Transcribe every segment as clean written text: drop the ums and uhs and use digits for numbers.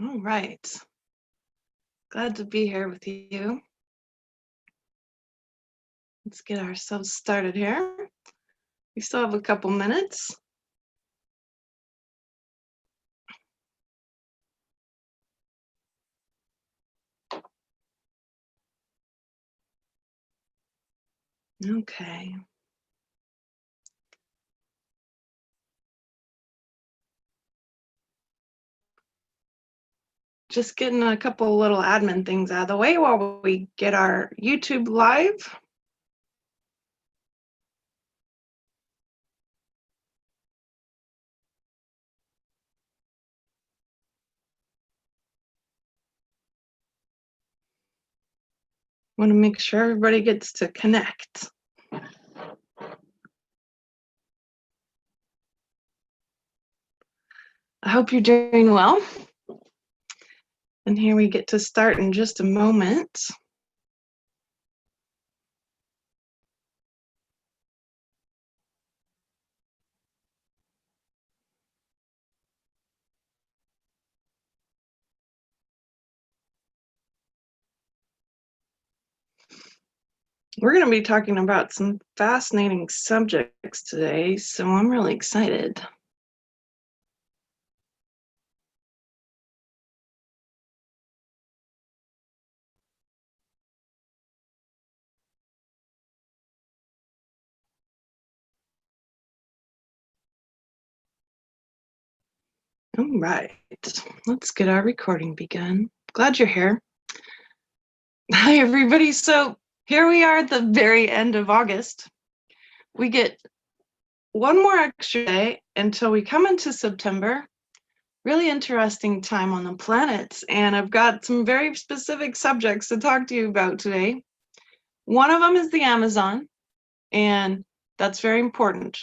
All right. Glad to be here with you. Let's get ourselves started here. We still have a couple minutes. Okay. Just getting a couple little admin things out of the way while we get our YouTube live. Want to make sure everybody gets to connect. I hope you're doing well. And here we get to start in just a moment. We're going to be talking about some fascinating subjects today, so I'm really excited. All right, let's get our recording begun. Glad you're here. Hi, everybody. So here we are at the very end of August. We get one more extra day until we come into September. Really interesting time on the planet. And I've got some very specific subjects to talk to you about today. One of them is the Amazon, and that's very important.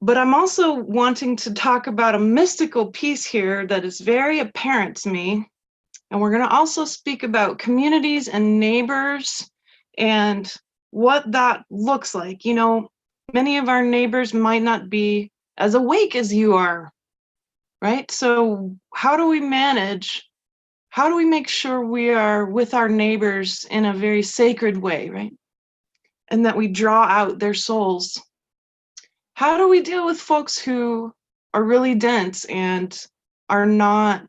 But I'm also wanting to talk about a mystical piece here that is very apparent to me. And we're going to also speak about communities and neighbors and what that looks like. You know, many of our neighbors might not be as awake as you are, right? So how do we manage? How do we make sure we are with our neighbors in a very sacred way, right? And that we draw out their souls. How do we deal with folks who are really dense and are not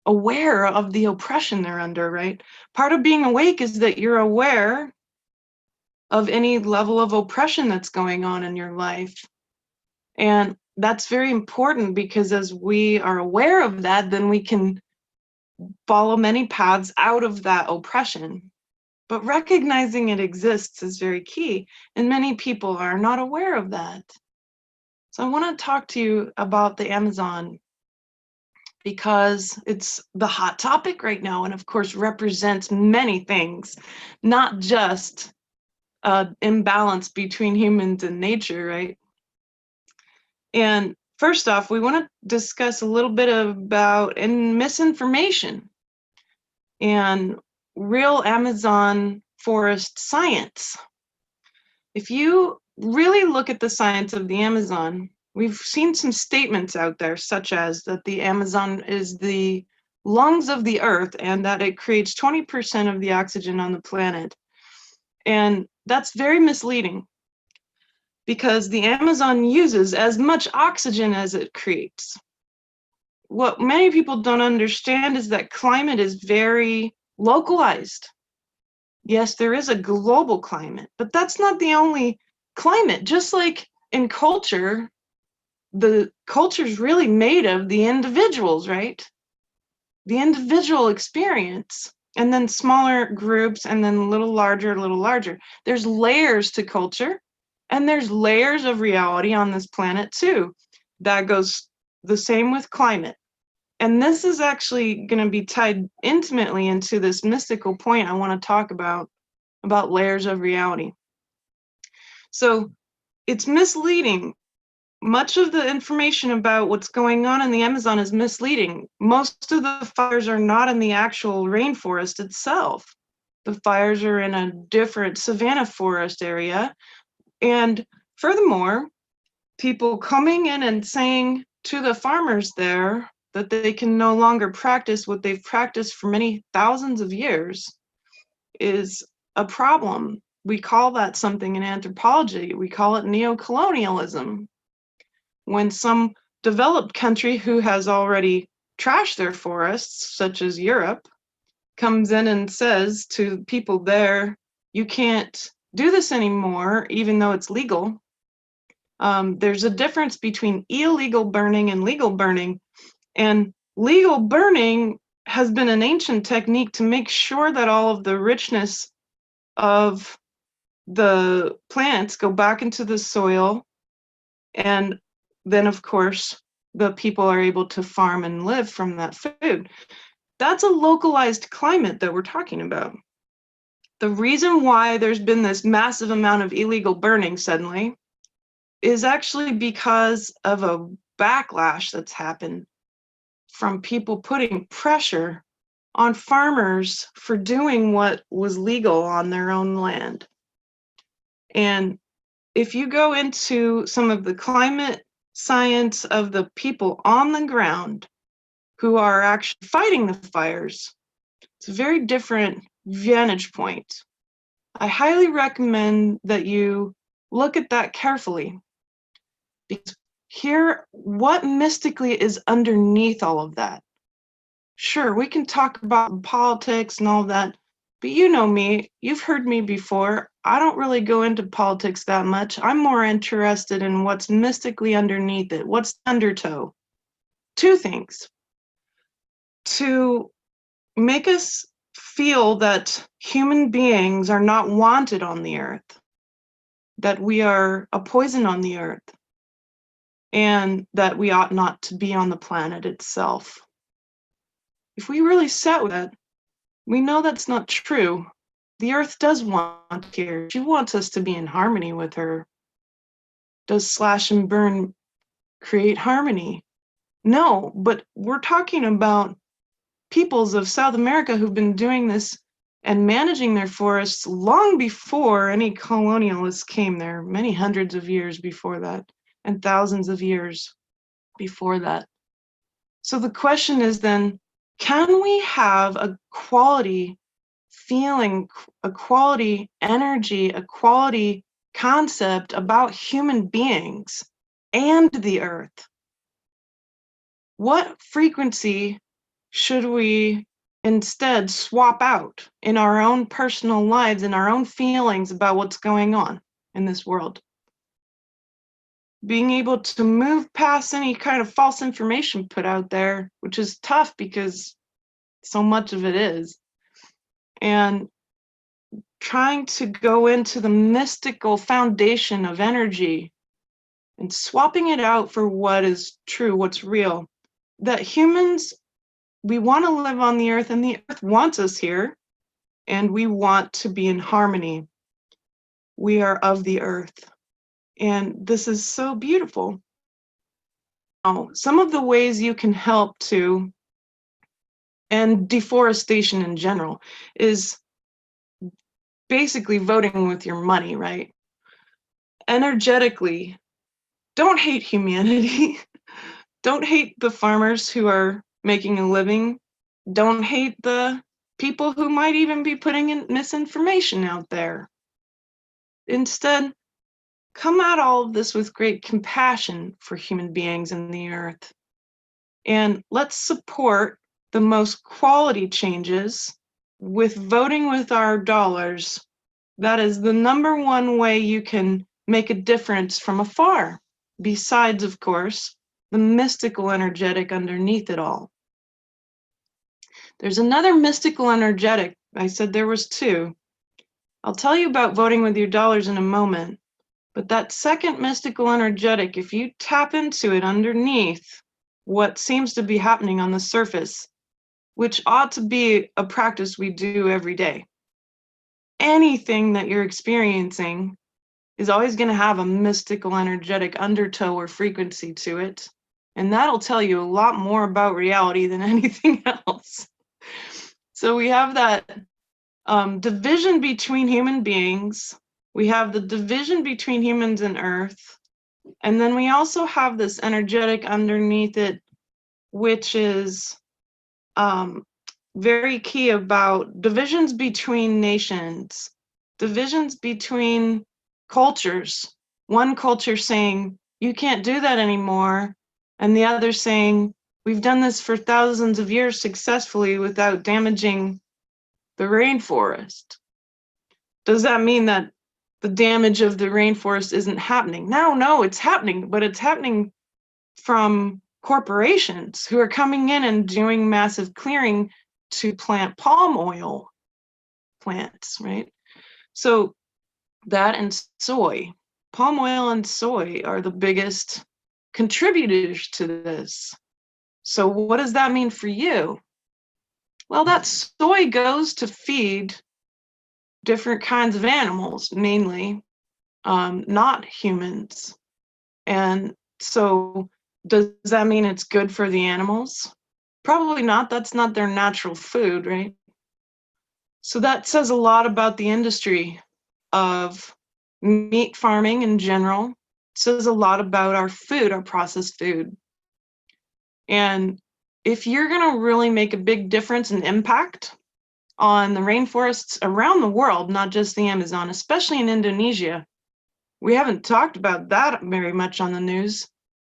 aware of the oppression they're under, right? Part of being awake is that you're aware of any level of oppression that's going on in your life. And that's very important because as we are aware of that, then we can follow many paths out of that oppression. But recognizing it exists is very key. And many people are not aware of that. So I want to talk to you about the Amazon because it's the hot topic right now and of course represents many things, not just imbalance between humans and nature, right? And first off, we want to discuss a little bit about misinformation and real Amazon forest science. If you really look at the science of the Amazon, we've seen some statements out there, such as that the Amazon is the lungs of the earth and that it creates 20% of the oxygen on the planet. And that's very misleading because the Amazon uses as much oxygen as it creates. What many people don't understand is that climate is very localized. Yes, there is a global climate, but that's not the only climate. Just like in culture, the culture is really made of the individuals, right? The individual experience, and then smaller groups, and then a little larger. There's layers to culture, and there's layers of reality on this planet too. That goes the same with climate. And this is actually going to be tied intimately into this mystical point I want to talk about layers of reality. So it's misleading. Much of the information about what's going on in the Amazon is misleading. Most of the fires are not in the actual rainforest itself. The fires are in a different savanna forest area. And furthermore, people coming in and saying to the farmers there that they can no longer practice what they've practiced for many thousands of years is a problem. We call that something in anthropology. We call it neocolonialism. When some developed country who has already trashed their forests, such as Europe, comes in and says to people there, you can't do this anymore, even though it's legal. There's a difference between illegal burning and legal burning. And legal burning has been an ancient technique to make sure that all of the richness of the plants go back into the soil. And then, of course, the people are able to farm and live from that food. That's a localized climate that we're talking about. The reason why there's been this massive amount of illegal burning suddenly is actually because of a backlash that's happened from people putting pressure on farmers for doing what was legal on their own land. And if you go into some of the climate science of the people on the ground who are actually fighting the fires, it's a very different vantage point. I highly recommend that you look at that carefully, because here, what mystically is underneath all of that? Sure, we can talk about politics and all that, but you know me, you've heard me before. I don't really go into politics that much. I'm more interested in what's mystically underneath it. What's the undertow? Two things. To make us feel that human beings are not wanted on the earth, that we are a poison on the earth, and that we ought not to be on the planet itself. If we really sat with that, we know that's not true. The earth does want here. She wants us to be in harmony with her. Does slash and burn create harmony? No, but we're talking about peoples of South America who've been doing this and managing their forests long before any colonialists came there, many hundreds of years before that, and thousands of years before that. So the question is then, can we have a quality feeling, a quality energy, a quality concept about human beings and the earth? What frequency should we instead swap out in our own personal lives, in our own feelings about what's going on in this world? Being able to move past any kind of false information put out there, which is tough because so much of it is, and trying to go into the mystical foundation of energy and swapping it out for what is true, what's real. That humans, we want to live on the earth and the earth wants us here, and we want to be in harmony. We are of the earth, and this is so beautiful. Now, some of the ways you can help to end deforestation in general is basically voting with your money, right? Energetically, don't hate humanity. Don't hate the farmers who are making a living. Don't hate the people who might even be putting in misinformation out there. Instead, come at all of this with great compassion for human beings and the earth. And let's support the most quality changes with voting with our dollars. That is the number one way you can make a difference from afar, besides, of course, the mystical energetic underneath it all. There's another mystical energetic. I said there was two. I'll tell you about voting with your dollars in a moment, but that second mystical energetic, if you tap into it underneath what seems to be happening on the surface, which ought to be a practice we do every day. Anything that you're experiencing is always going to have a mystical energetic undertow or frequency to it. And that'll tell you a lot more about reality than anything else. So we have that division between human beings. We have the division between humans and earth. And then we also have this energetic underneath it which is very key about divisions between nations, divisions between cultures. One culture saying, you can't do that anymore, and the other saying, we've done this for thousands of years successfully without damaging the rainforest. Does that mean that the damage of the rainforest isn't happening? No, it's happening, but it's happening from corporations who are coming in and doing massive clearing to plant palm oil plants, right? So that and soy, palm oil and soy are the biggest contributors to this. So what does that mean for you? Well, that soy goes to feed different kinds of animals, mainly, not humans. And so does that mean it's good for the animals? Probably not. That's not their natural food, right? So that says a lot about the industry of meat farming in general. It says a lot about our food, our processed food. And if you're going to really make a big difference and impact on the rainforests around the world, not just the Amazon, especially in Indonesia, we haven't talked about that very much on the news,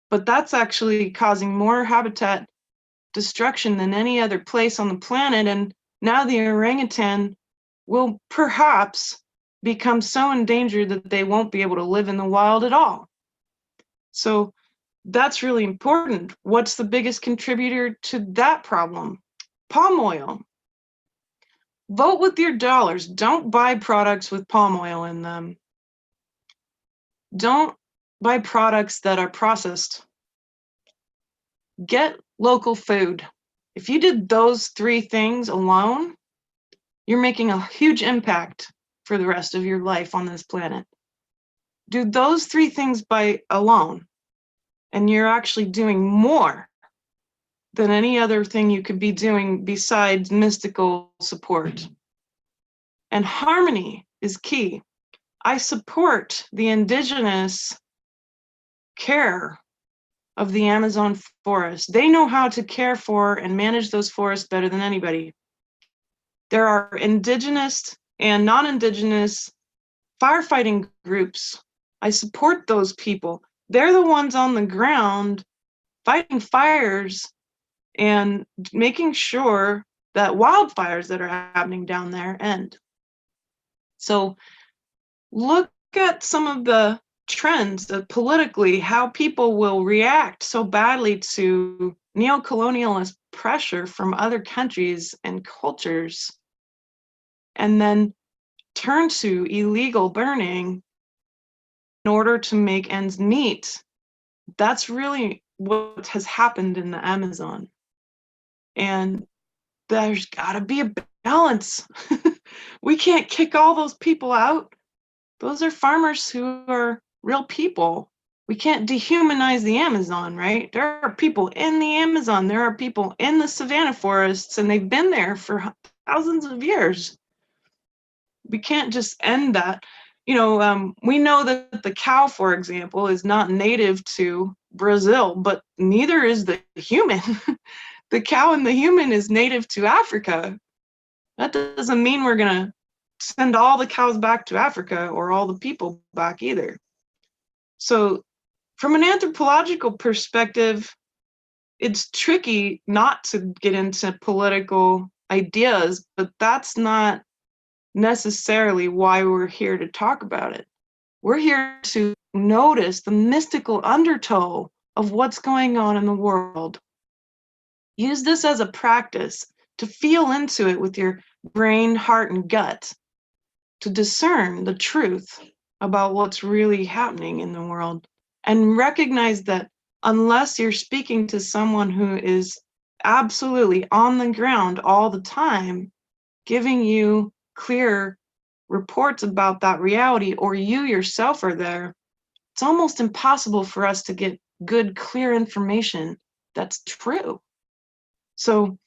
but that's actually causing more habitat destruction than any other place on the planet. And now the orangutan will perhaps become so endangered that they won't be able to live in the wild at all. So that's really important. What's the biggest contributor to that problem? Palm oil. Vote with your dollars. Don't buy products with palm oil in them. Don't buy products that are processed. Get local food. If you did those 3 things alone, you're making a huge impact for the rest of your life on this planet. Do those 3 things by alone, and you're actually doing more than any other thing you could be doing besides mystical support. And harmony is key. I support the indigenous care of the Amazon forest. They know how to care for and manage those forests better than anybody. There are indigenous and non-indigenous firefighting groups. I support those people. They're the ones on the ground fighting fires and making sure that wildfires that are happening down there end. So look at some of the trends that politically, how people will react so badly to neo-colonialist pressure from other countries and cultures, and then turn to illegal burning in order to make ends meet. That's really what has happened in the Amazon. And there's got to be a balance. We can't kick all those people out. Those are farmers who are real people. We can't dehumanize the Amazon, right? There are people in the Amazon. There are people in the savanna forests, and they've been there for thousands of years. We can't just end that. We know that the cow, for example, is not native to Brazil, but neither is the human. The cow and the human is native to Africa. That doesn't mean we're going to send all the cows back to Africa or all the people back either. So from an anthropological perspective, it's tricky not to get into political ideas, but that's not necessarily why we're here to talk about it. We're here to notice the mystical undertow of what's going on in the world. Use this as a practice to feel into it with your brain, heart, and gut, to discern the truth about what's really happening in the world, and recognize that unless you're speaking to someone who is absolutely on the ground all the time, giving you clear reports about that reality, or you yourself are there, it's almost impossible for us to get good, clear information that's true. So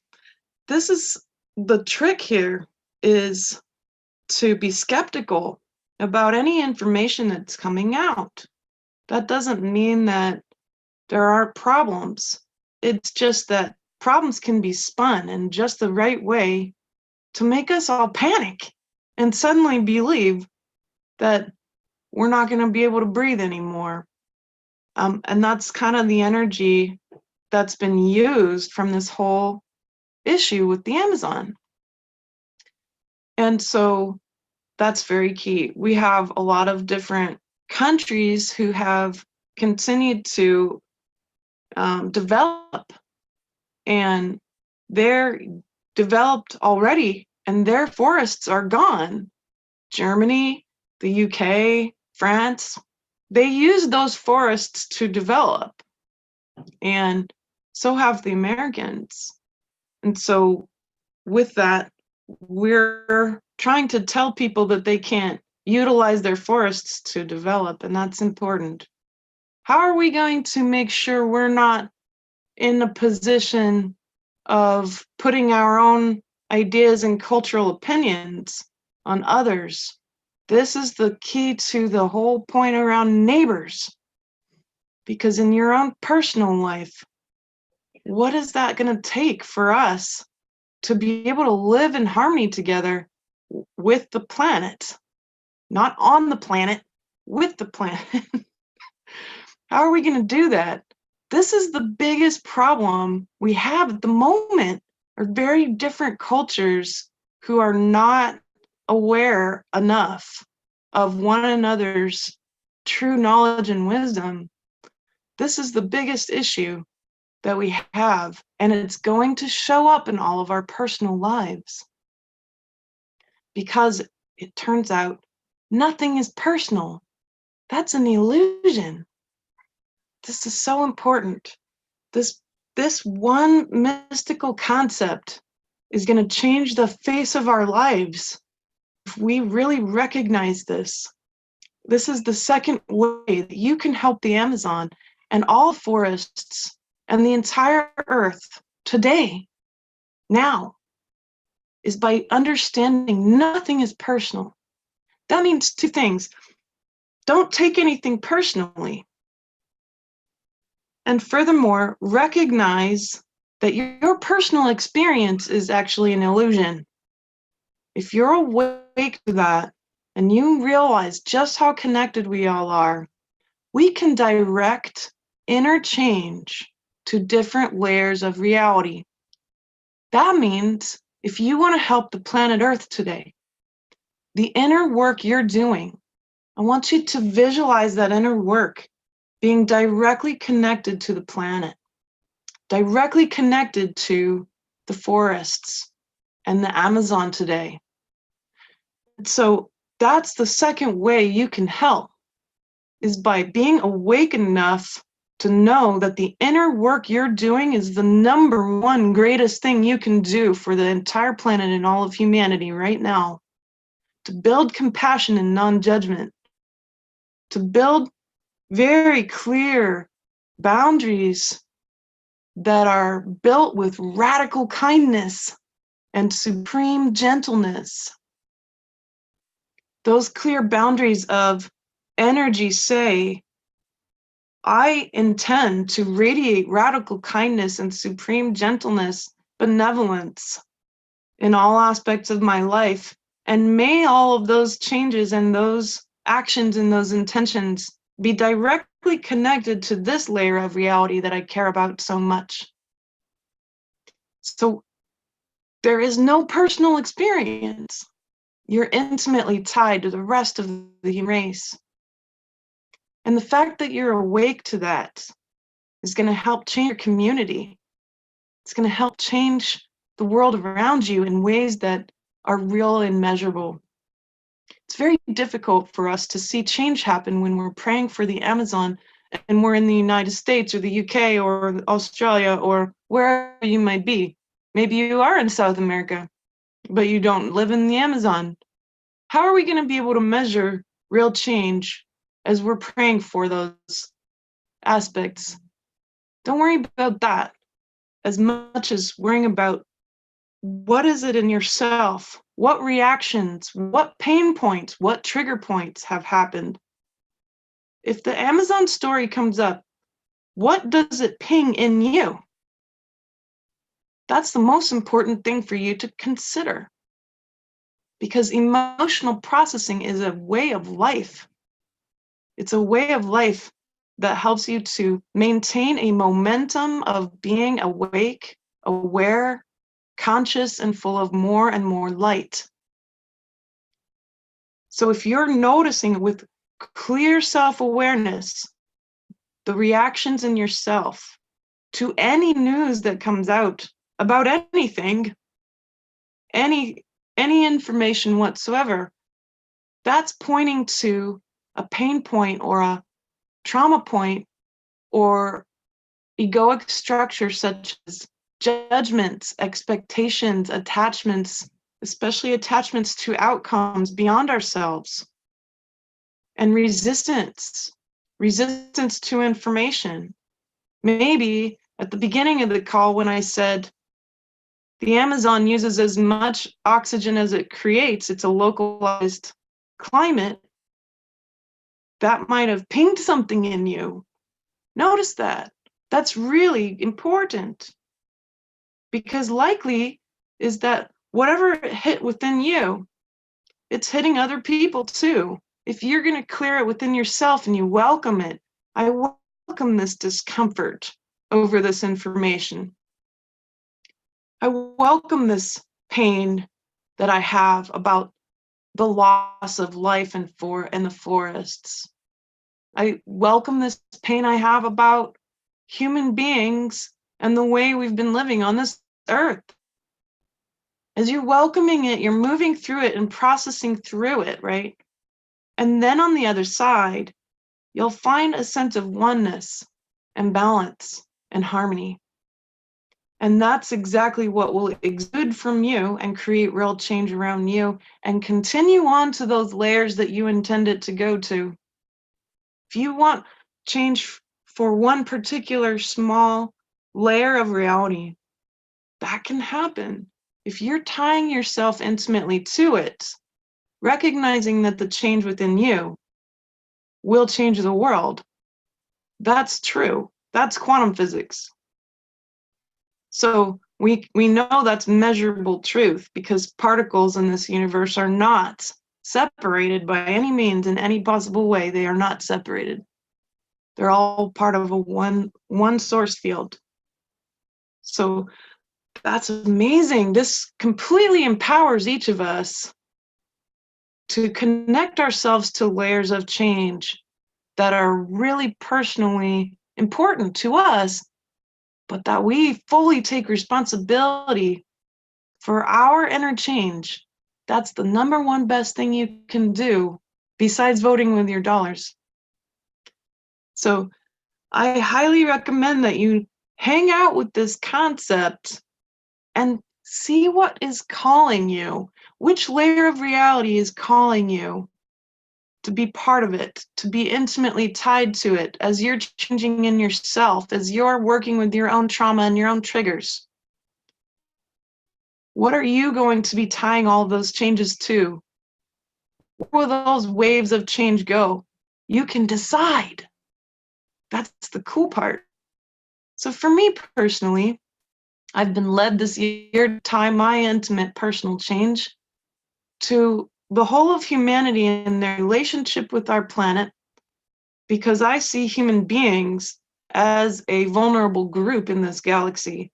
this is the trick here, is to be skeptical about any information that's coming out. That doesn't mean that there aren't problems. It's just that problems can be spun in just the right way to make us all panic and suddenly believe that we're not going to be able to breathe anymore. And that's kind of the energy that's been used from this whole issue with the Amazon. And so that's very key. We have a lot of different countries who have continued to develop, and they're developed already, and their forests are gone. Germany, the UK, France, they use those forests to develop, and so have the Americans. And so with that, we're trying to tell people that they can't utilize their forests to develop, and that's important. How are we going to make sure we're not in a position of putting our own ideas and cultural opinions on others? This is the key to the whole point around neighbors. Because in your own personal life, what is that going to take for us to be able to live in harmony together with the planet? Not on the planet, with the planet. How are we going to do that? This is the biggest problem we have at the moment, are very different cultures who are not aware enough of one another's true knowledge and wisdom. This is the biggest issue that we have, and it's going to show up in all of our personal lives. Because it turns out nothing is personal. That's an illusion. This is so important. This one mystical concept is going to change the face of our lives if we really recognize this. This is the second way that you can help the Amazon and all forests and the entire earth today, now, is by understanding nothing is personal. That means two things. Don't take anything personally. And furthermore, recognize that your personal experience is actually an illusion. If you're awake to that and you realize just how connected we all are, we can direct interchange to different layers of reality. That means if you want to help the planet Earth today, the inner work you're doing, I want you to visualize that inner work being directly connected to the planet, directly connected to the forests and the Amazon today. So that's the second way you can help, is by being awake enough to know that the inner work you're doing is the number one greatest thing you can do for the entire planet and all of humanity right now. To build compassion and non-judgment, to build very clear boundaries that are built with radical kindness and supreme gentleness. Those clear boundaries of energy say, I intend to radiate radical kindness and supreme gentleness, benevolence in all aspects of my life. And may all of those changes and those actions and those intentions be directly connected to this layer of reality that I care about so much. So there is no personal experience. You're intimately tied to the rest of the human race. And the fact that you're awake to that is going to help change your community. It's going to help change the world around you in ways that are real and measurable. It's very difficult for us to see change happen when we're praying for the Amazon and we're in the United States or the UK or Australia or wherever you might be. Maybe you are in South America, but you don't live in the Amazon. How are we going to be able to measure real change as we're praying for those aspects? Don't worry about that as much as worrying about what is it in yourself? What reactions, what pain points, what trigger points have happened? If the Amazon story comes up, what does it ping in you? That's the most important thing for you to consider, because emotional processing is a way of life. It's a way of life that helps you to maintain a momentum of being awake, aware, conscious, and full of more and more light. So if you're noticing with clear self-awareness the reactions in yourself to any news that comes out about anything, any information whatsoever, that's pointing to a pain point or a trauma point or egoic structure such as judgments, expectations, attachments, especially attachments to outcomes beyond ourselves, and resistance to information. Maybe at the beginning of the call when I said the Amazon uses as much oxygen as it creates, it's a localized climate, that might have pinged something in you. Notice that. That's really important, because likely is that whatever hit within you, it's hitting other people too. If you're going to clear it within yourself and you welcome it, I welcome this discomfort over this information. I welcome this pain that I have about the loss of life in the forests. I welcome this pain I have about human beings and the way we've been living on this earth. As you're welcoming it, you're moving through it and processing through it, right? And then on the other side, you'll find a sense of oneness and balance and harmony. And that's exactly what will exude from you and create real change around you and continue on to those layers that you intend it to go to. If you want change for one particular small layer of reality, that can happen. If you're tying yourself intimately to it, recognizing that the change within you will change the world, that's true. That's quantum physics. So we know that's measurable truth, because particles in this universe are not separated by any means in any possible way. They are not separated. They're all part of a one source field. So that's amazing. This completely empowers each of us to connect ourselves to layers of change that are really personally important to us, but that we fully take responsibility for our inner change. That's the number one best thing you can do besides voting with your dollars. So I highly recommend that you hang out with this concept and see what is calling you. Which layer of reality is calling you to be part of it, to be intimately tied to it as you're changing in yourself, as you're working with your own trauma and your own triggers? What are you going to be tying all those changes to? Where will those waves of change go? You can decide. That's the cool part. So for me personally, I've been led this year to tie my intimate personal change to the whole of humanity and their relationship with our planet, because I see human beings as a vulnerable group in this galaxy.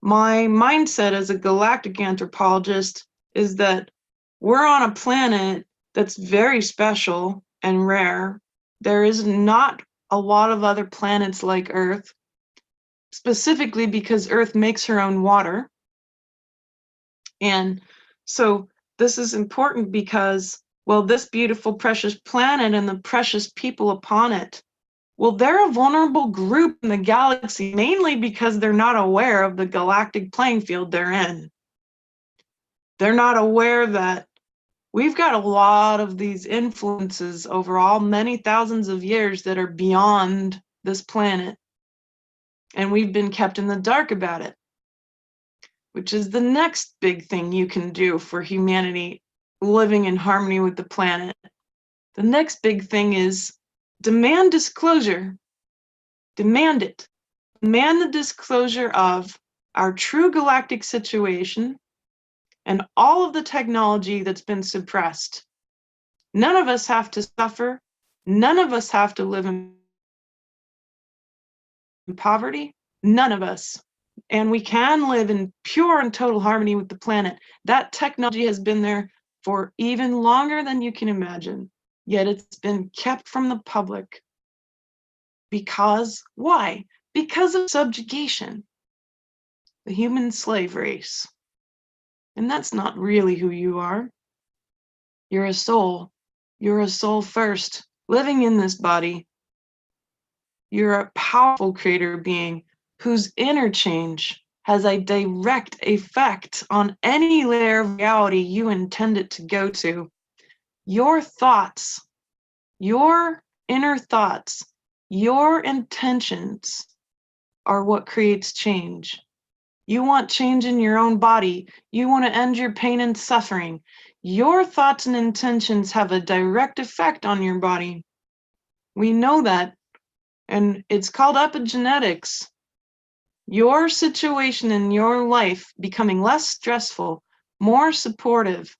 My mindset as a galactic anthropologist is that we're on a planet that's very special and rare. There is not a lot of other planets like Earth, specifically because Earth makes her own water. And so this is important because, well, this beautiful, precious planet and the precious people upon it, well, they're a vulnerable group in the galaxy, mainly because they're not aware of the galactic playing field they're in. They're not aware that we've got a lot of these influences over all many thousands of years that are beyond this planet. And we've been kept in the dark about it, which is the next big thing you can do for humanity living in harmony with the planet. The next big thing is demand disclosure. Demand it. Demand the disclosure of our true galactic situation and all of the technology that's been suppressed. None of us have to suffer. None of us have to live in poverty. None of us. And we can live in pure and total harmony with the planet. That technology has been there for even longer than you can imagine, yet it's been kept from the public. Because, why? Because of subjugation, the human slave race. And that's not really who you are. You're a soul. You're a soul first, living in this body. You're a powerful creator being whose interchange has a direct effect on any layer of reality you intend it to go to. Your thoughts, your inner thoughts, your intentions are what creates change. You want change in your own body. You want to end your pain and suffering. Your thoughts and intentions have a direct effect on your body. We know that, and it's called epigenetics. Your situation in your life becoming less stressful, more supportive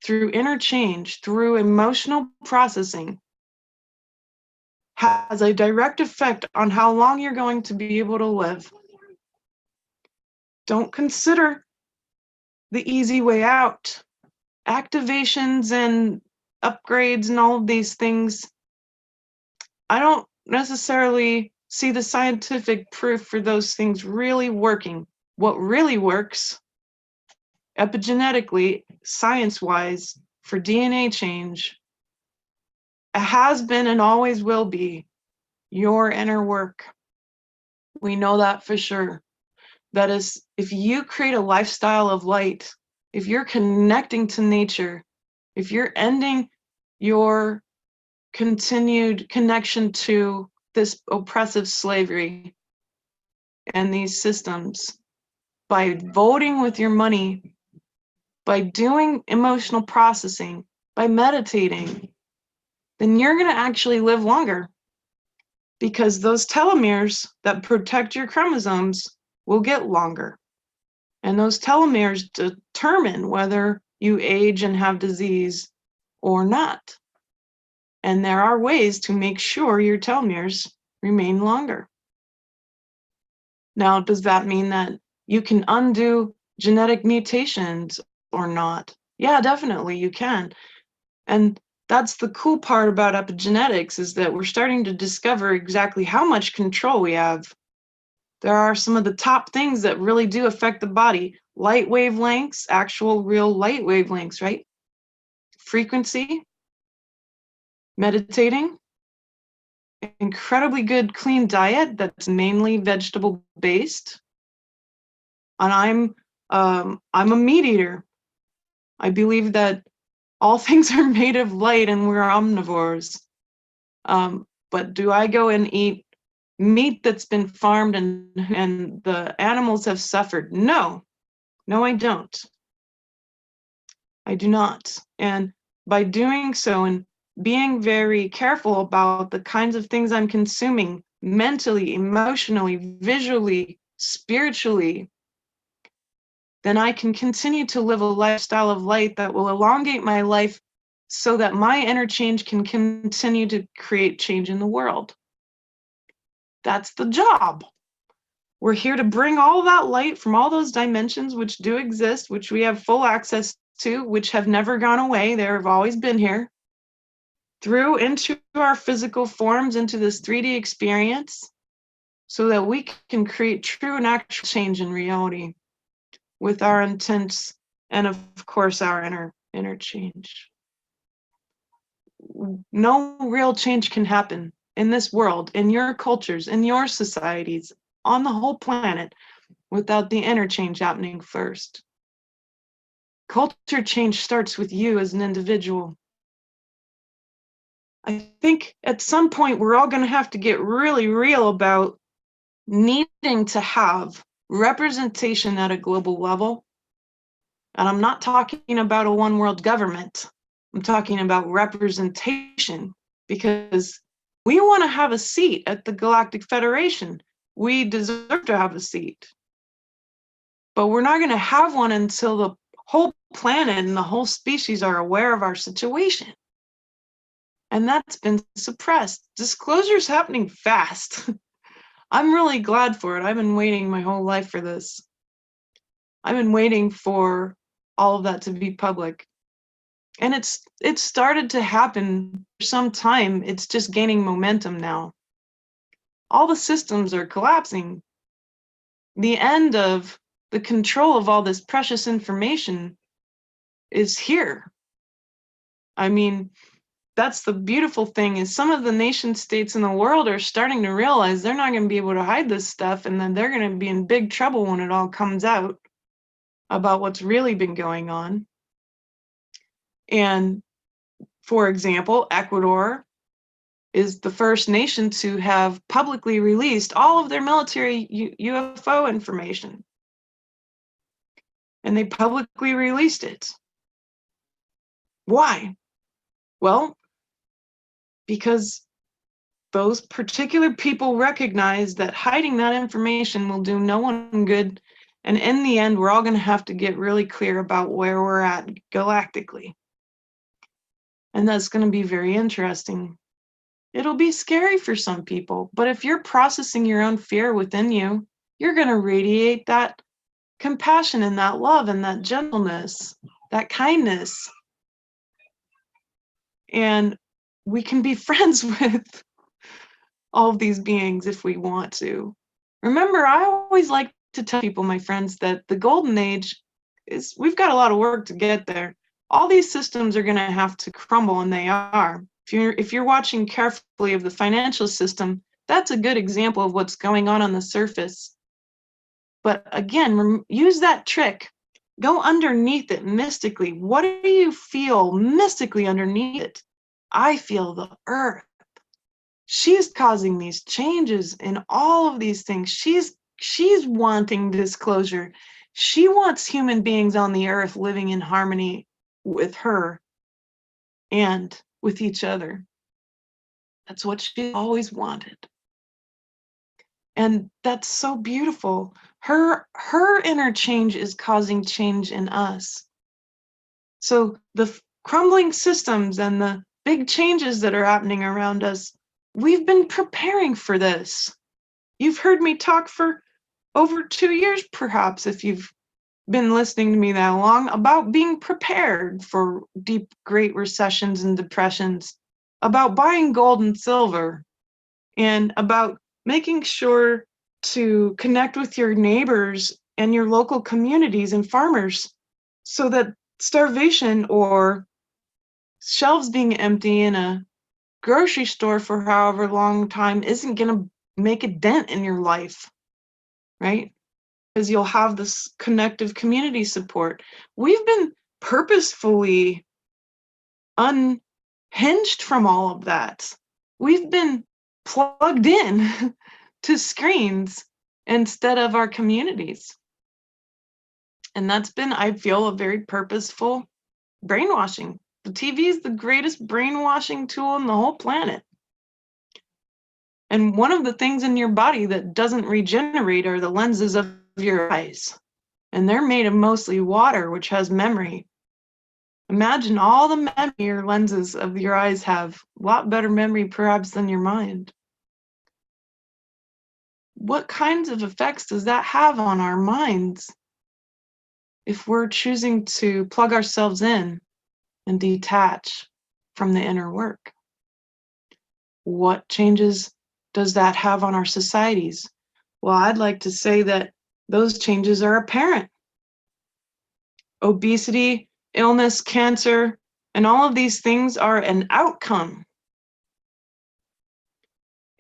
through interchange, through emotional processing, has a direct effect on how long you're going to be able to live. Don't consider the easy way out. Activations and upgrades and all of these things, I don't necessarily see the scientific proof for those things really working. What really works, epigenetically, science-wise, for DNA change, has been and always will be your inner work. We know that for sure. That is, if you create a lifestyle of light, if you're connecting to nature, if you're ending your continued connection to this oppressive slavery and these systems, by voting with your money, by doing emotional processing, by meditating, then you're going to actually live longer, because those telomeres that protect your chromosomes will get longer. And those telomeres determine whether you age and have disease or not. And there are ways to make sure your telomeres remain longer. Now, does that mean that you can undo genetic mutations or not? Yeah, definitely you can. And that's the cool part about epigenetics, is that we're starting to discover exactly how much control we have. There are some of the top things that really do affect the body. Light wavelengths, actual real light wavelengths, right? Frequency, meditating, incredibly good clean diet that's mainly vegetable based. And I'm a meat eater. I believe that all things are made of light and we're omnivores. But do I go and eat meat that's been farmed and the animals have suffered? No, I don't. I do not. And by doing so and being very careful about the kinds of things I'm consuming mentally, emotionally, visually, spiritually, then I can continue to live a lifestyle of light that will elongate my life so that my interchange can continue to create change in the world. That's the job. We're here to bring all that light from all those dimensions which do exist, which we have full access to, which have never gone away. They have always been here, through into our physical forms, into this 3D experience, so that we can create true and actual change in reality with our intents and, of course, our interchange. No real change can happen in this world, in your cultures, in your societies, on the whole planet, without the interchange happening first. Culture change starts with you as an individual. I think at some point we're all going to have to get really real about needing to have representation at a global level. And I'm not talking about a one world government. I'm talking about representation, because we want to have a seat at the Galactic Federation. We deserve to have a seat. but we're not going to have one until the whole planet and the whole species are aware of our situation. And that's been suppressed. Disclosure's happening fast. I'm really glad for it. I've been waiting my whole life for this. I've been waiting for all of that to be public. And it's started to happen for some time. It's just gaining momentum now. All the systems are collapsing. The end of the control of all this precious information is here. I mean, that's the beautiful thing, is some of the nation states in the world are starting to realize they're not going to be able to hide this stuff, and then they're going to be in big trouble when it all comes out about what's really been going on. And for example, Ecuador is the first nation to have publicly released all of their military UFO information. And they publicly released it. Why? Well, because those particular people recognize that hiding that information will do no one good. And in the end, we're all going to have to get really clear about where we're at galactically. And that's going to be very interesting. It'll be scary for some people, but if you're processing your own fear within you, you're going to radiate that compassion and that love and that gentleness, that kindness. And we can be friends with all of these beings if we want to. Remember, I always like to tell people, my friends, that the golden age is, we've got a lot of work to get there. All these systems are going to have to crumble, and they are. If you're watching carefully of the financial system, that's a good example of what's going on the surface. But again, use that trick. Go underneath it mystically. What do you feel mystically underneath it? I feel the earth. She's causing these changes in all of these things. She's wanting disclosure. She wants human beings on the earth living in harmony with her and with each other. That's what she always wanted. And that's so beautiful. Her inner change is causing change in us. So the crumbling systems and the big changes that are happening around us, we've been preparing for this. You've heard me talk for over 2 years, perhaps, if you've been listening to me that long, about being prepared for deep, great recessions and depressions, about buying gold and silver, and about making sure to connect with your neighbors and your local communities and farmers so that starvation or shelves being empty in a grocery store for however long time isn't going to make a dent in your life, right? Because you'll have this connective community support. We've been purposefully unhinged from all of that. We've been plugged in to screens instead of our communities. And that's been, I feel, a very purposeful brainwashing. The TV is the greatest brainwashing tool on the whole planet. And one of the things in your body that doesn't regenerate are the lenses of your eyes. And they're made of mostly water, which has memory. Imagine all the memory your lenses of your eyes have. A lot better memory, perhaps, than your mind. What kinds of effects does that have on our minds if we're choosing to plug ourselves in and detach from the inner work? What changes does that have on our societies? Well, I'd like to say that those changes are apparent. Obesity, illness, cancer, and all of these things are an outcome.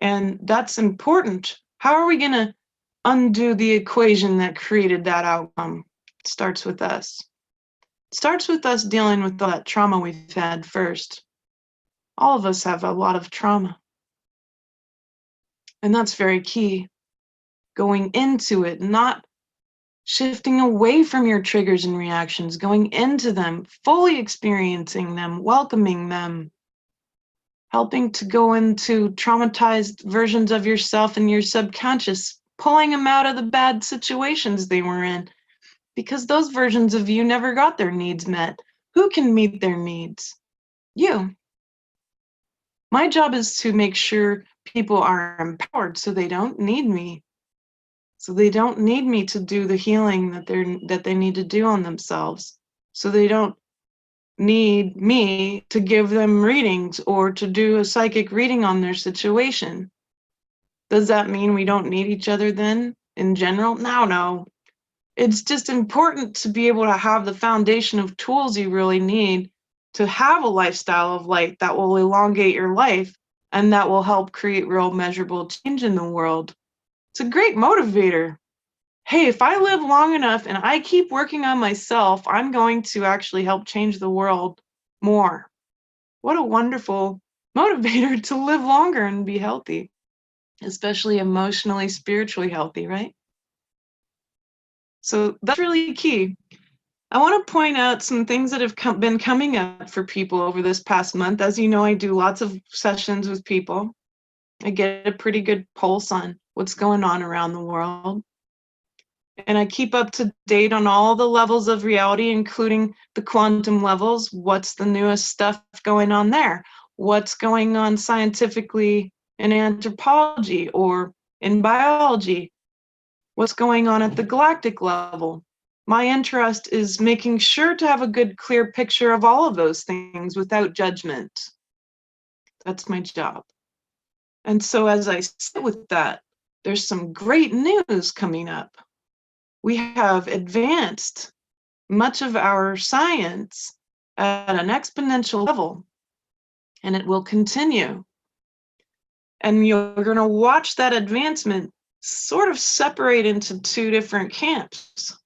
And that's important. How are we going to undo the equation that created that outcome? It starts with us. It starts with us dealing with all that trauma we've had first. All of us have a lot of trauma. And that's very key. Going into it, not shifting away from your triggers and reactions, going into them, fully experiencing them, welcoming them, helping to go into traumatized versions of yourself and your subconscious, pulling them out of the bad situations they were in, because those versions of you never got their needs met. Who can meet their needs? You. My job is to make sure people are empowered so they don't need me. So they don't need me to do the healing that they need to do on themselves. So they don't need me to give them readings or to do a psychic reading on their situation. Does that mean we don't need each other then in general? No. It's just important to be able to have the foundation of tools you really need to have a lifestyle of light that will elongate your life and that will help create real measurable change in the world. It's a great motivator. Hey, if I live long enough and I keep working on myself, I'm going to actually help change the world more. What a wonderful motivator to live longer and be healthy, especially emotionally, spiritually healthy, right? So that's really key. I want to point out some things that have been coming up for people over this past month. As you know, I do lots of sessions with people. I get a pretty good pulse on what's going on around the world. And I keep up to date on all the levels of reality, including the quantum levels. What's the newest stuff going on there? What's going on scientifically in anthropology or in biology? What's going on at the galactic level? My interest is making sure to have a good, clear picture of all of those things without judgment. That's my job. And so as I sit with that, there's some great news coming up. We have advanced much of our science at an exponential level, and it will continue. And you're going to watch that advancement sort of separate into two different camps.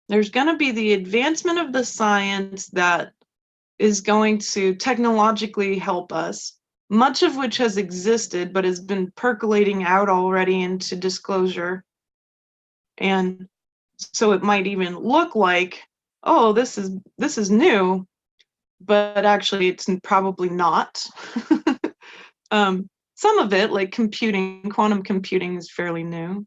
There's going to be the advancement of the science that is going to technologically help us, much of which has existed but has been percolating out already into disclosure. And so it might even look like, oh, this is new, but actually it's probably not. Some of it, like computing, quantum computing, is fairly new.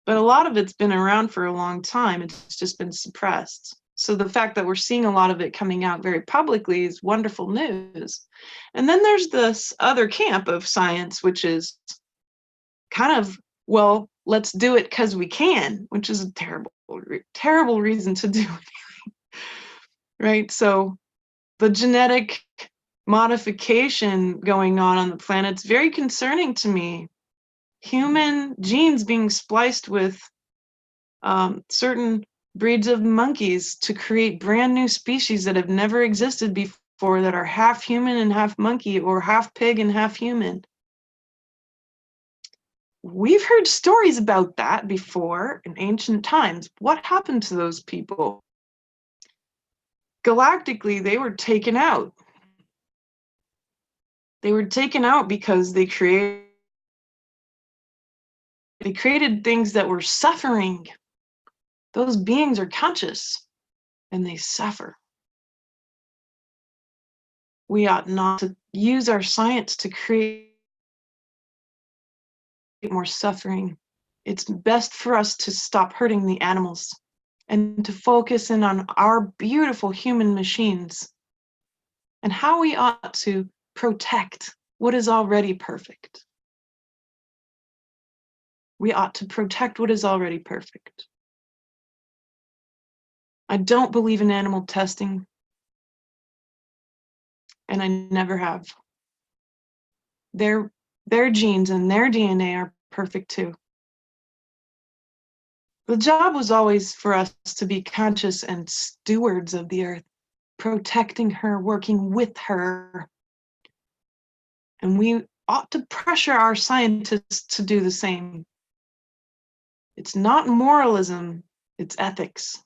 But a lot of it's been around for a long time. It's just been suppressed. So the fact that we're seeing a lot of it coming out very publicly is wonderful news. And then there's this other camp of science, which is kind of, well, let's do it because we can, which is a terrible reason to do it. Right? So the genetic modification going on the planet's very concerning to me. Human genes being spliced with certain breeds of monkeys to create brand new species that have never existed before, that are half human and half monkey, or half pig and half human. We've heard stories about that before in ancient times. What happened to those people? Galactically, they were taken out. They were taken out because they created things that were suffering. Those beings are conscious and they suffer. We ought not to use our science to create more suffering. It's best for us to stop hurting the animals and to focus in on our beautiful human machines and how we ought to protect what is already perfect. We ought to protect what is already perfect. I don't believe in animal testing, and I never have. Their genes and their DNA are perfect too. The job was always for us to be conscious and stewards of the earth, protecting her, working with her. And we ought to pressure our scientists to do the same. It's not moralism, it's ethics.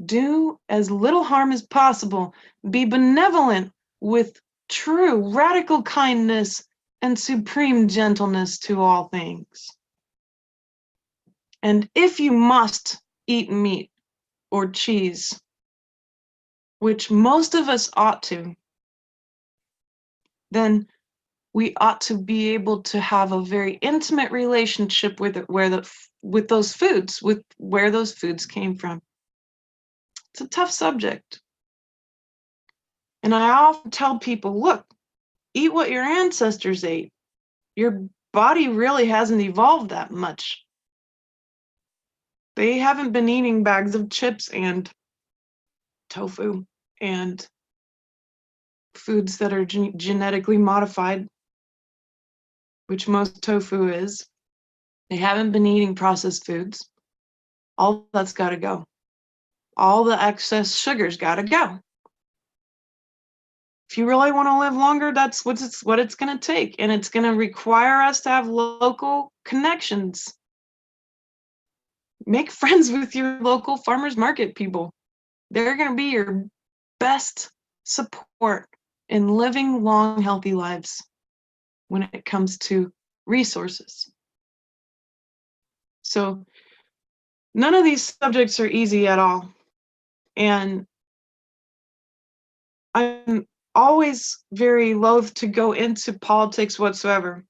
Do as little harm as possible. Be benevolent with true radical kindness and supreme gentleness to all things. And if you must eat meat or cheese, which most of us ought to, then we ought to be able to have a very intimate relationship with it, with those foods, with where those foods came from. It's a tough subject. And I often tell people, look, eat what your ancestors ate. Your body really hasn't evolved that much. They haven't been eating bags of chips and tofu and foods that are genetically modified, which most tofu is. They haven't been eating processed foods. All that's got to go. All the excess sugar's got to go. If you really want to live longer, that's what it's going to take. And it's going to require us to have local connections. Make friends with your local farmers market people. They're going to be your best support in living long, healthy lives when it comes to resources. So none of these subjects are easy at all. And I'm always very loath to go into politics whatsoever,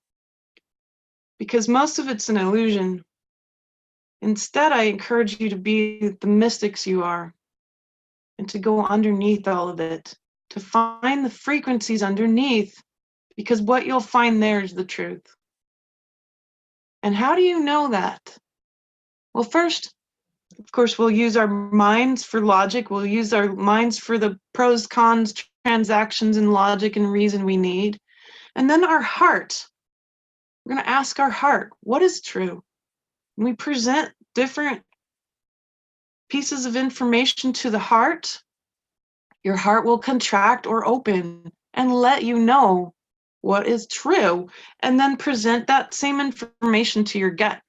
because most of it's an illusion. Instead, I encourage you to be the mystics you are and to go underneath all of it, to find the frequencies underneath, because what you'll find there is the truth. And how do you know that? Well, first, of course, we'll use our minds for logic. We'll use our minds for the pros, cons, transactions, and logic and reason we need. And then our heart. We're going to ask our heart, what is true? And we present different pieces of information to the heart. Your heart will contract or open and let you know what is true, and then present that same information to your gut.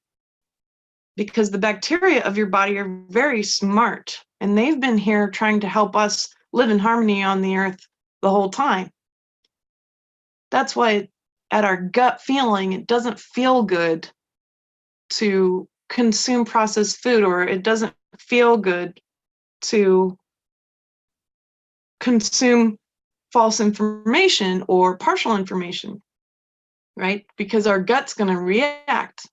Because the bacteria of your body are very smart, and they've been here trying to help us live in harmony on the earth the whole time. That's why at our gut feeling, it doesn't feel good to consume processed food, or it doesn't feel good to consume false information or partial information, right? Because our gut's going to react.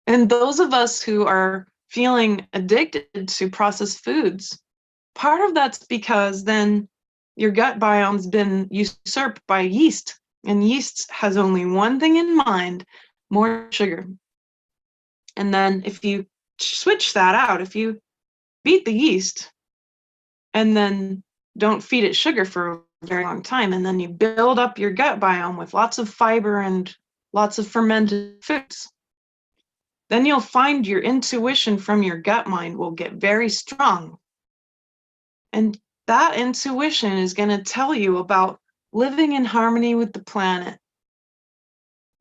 And those of us who are feeling addicted to processed foods, part of that's because then your gut biome's been usurped by yeast, and yeast has only one thing in mind: more sugar. And then if you switch that out, if you beat the yeast and then don't feed it sugar for a very long time, and then you build up your gut biome with lots of fiber and lots of fermented foods, then you'll find your intuition from your gut mind will get very strong. And that intuition is going to tell you about living in harmony with the planet.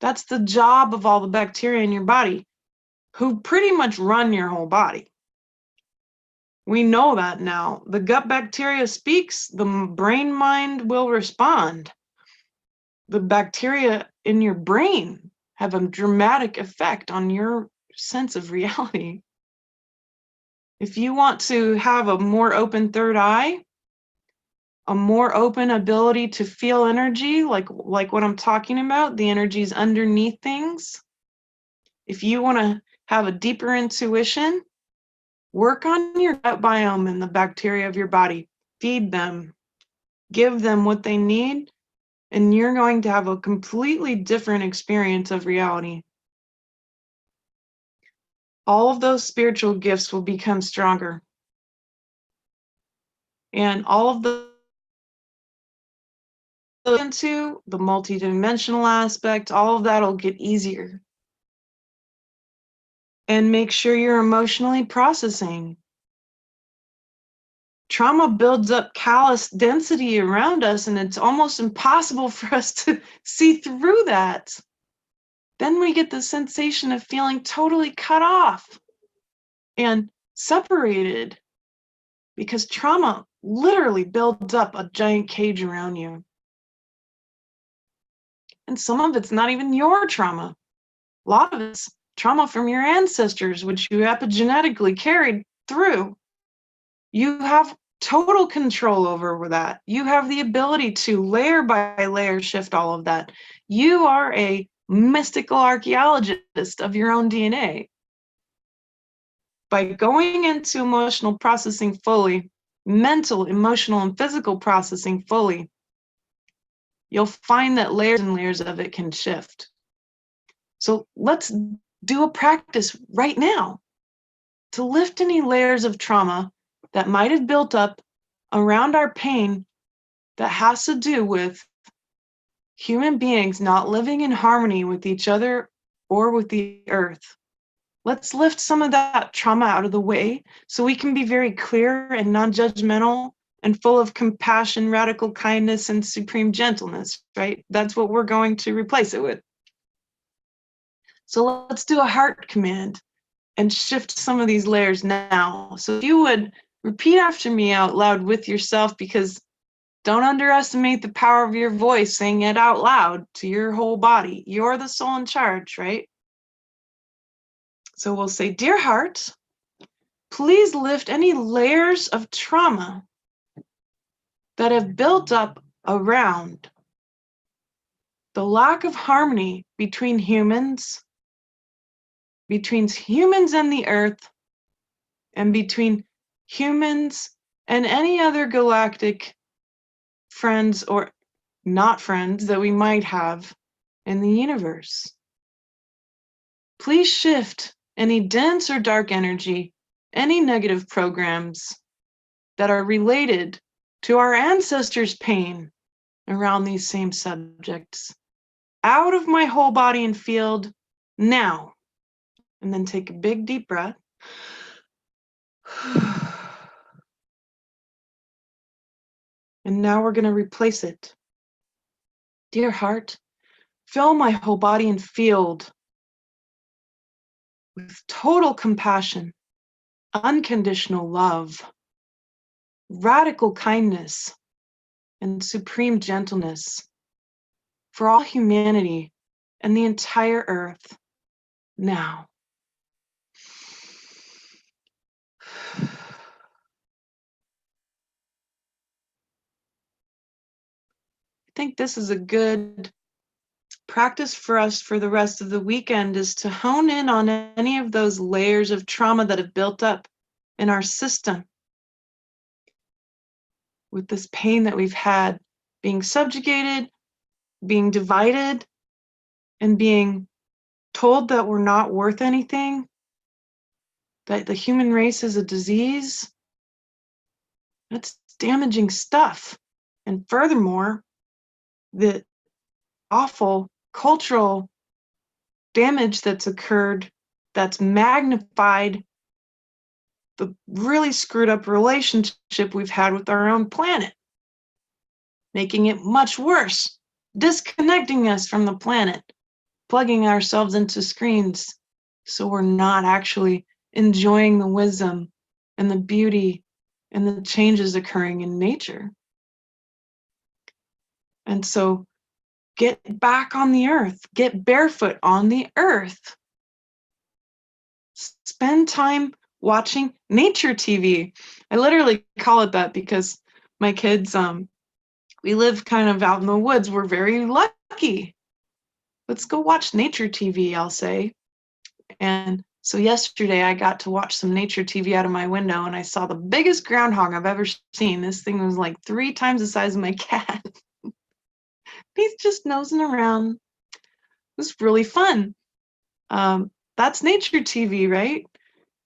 That's the job of all the bacteria in your body, who pretty much run your whole body. We know that now. The gut bacteria speaks, the brain mind will respond. The bacteria in your brain have a dramatic effect on your sense of reality. If you want to have a more open third eye, a more open ability to feel energy, like what I'm talking about, the energies underneath things. If you want to have a deeper intuition, work on your gut biome and the bacteria of your body. Feed them, give them what they need, and you're going to have a completely different experience of reality. All of those spiritual gifts will become stronger. And all of the into the multidimensional aspect, all of that will get easier. And make sure you're emotionally processing. Trauma builds up callous density around us, and it's almost impossible for us to see through that. Then we get the sensation of feeling totally cut off and separated, because trauma literally builds up a giant cage around you. And some of it's not even your trauma. A lot of it's trauma from your ancestors, which you epigenetically carried through. You have total control over that. You have the ability to layer by layer shift all of that. You are a mystical archaeologist of your own DNA. By going into emotional processing fully, mental, emotional, and physical processing fully, you'll find that layers and layers of it can shift. So let's do a practice right now to lift any layers of trauma that might have built up around our pain that has to do with human beings not living in harmony with each other or with the earth. Let's lift some of that trauma out of the way so we can be very clear and non-judgmental and full of compassion, radical kindness, and supreme gentleness, right? That's what we're going to replace it with. So let's do a heart command and shift some of these layers now. So if you would repeat after me out loud with yourself, because don't underestimate the power of your voice saying it out loud to your whole body. You're the soul in charge, right? So we'll say, dear heart, please lift any layers of trauma that have built up around the lack of harmony between humans and the earth, and between humans and any other galactic friends or not friends that we might have in the universe. Please shift any dense or dark energy, any negative programs that are related to our ancestors' pain around these same subjects out of my whole body and field now. And then take a big deep breath. And now we're going to replace it. Dear heart, fill my whole body and field with total compassion, unconditional love, radical kindness, and supreme gentleness for all humanity and the entire earth now. I think this is a good practice for us for the rest of the weekend, is to hone in on any of those layers of trauma that have built up in our system with this pain that we've had, being subjugated, being divided, and being told that we're not worth anything, that the human race is a disease. That's damaging stuff. And furthermore, the awful cultural damage that's occurred, that's magnified the really screwed up relationship we've had with our own planet, making it much worse, disconnecting us from the planet, plugging ourselves into screens so we're not actually enjoying the wisdom and the beauty and the changes occurring in nature. And so get back on the earth, get barefoot on the earth. Spend time watching nature TV. I literally call it that because my kids, we live kind of out in the woods. We're very lucky. Let's go watch nature TV, I'll say. And so yesterday I got to watch some nature TV out of my window, and I saw the biggest groundhog I've ever seen. This thing was like 3 times the size of my cat. He's just nosing around. It was really fun. That's nature TV, right?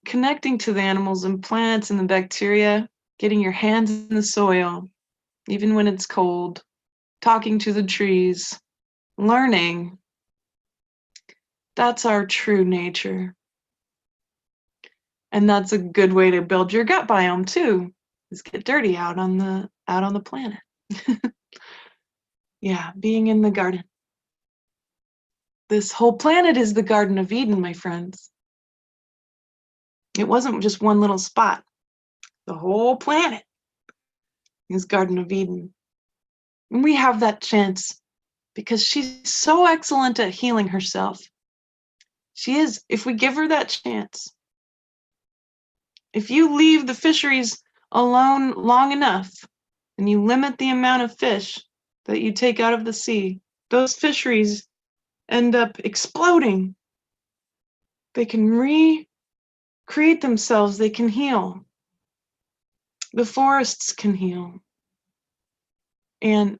Connecting to the animals and plants and the bacteria, getting your hands in the soil, even when it's cold, talking to the trees, learning. That's our true nature. And that's a good way to build your gut biome too, is get dirty out on the planet. Yeah, being in the garden. This whole planet is the Garden of Eden, my friends. It wasn't just one little spot. The whole planet is Garden of Eden. And we have that chance because she's so excellent at healing herself. She is, if we give her that chance. If you leave the fisheries alone long enough, and you limit the amount of fish that you take out of the sea, those fisheries end up exploding. They can recreate themselves, they can heal. The forests can heal. And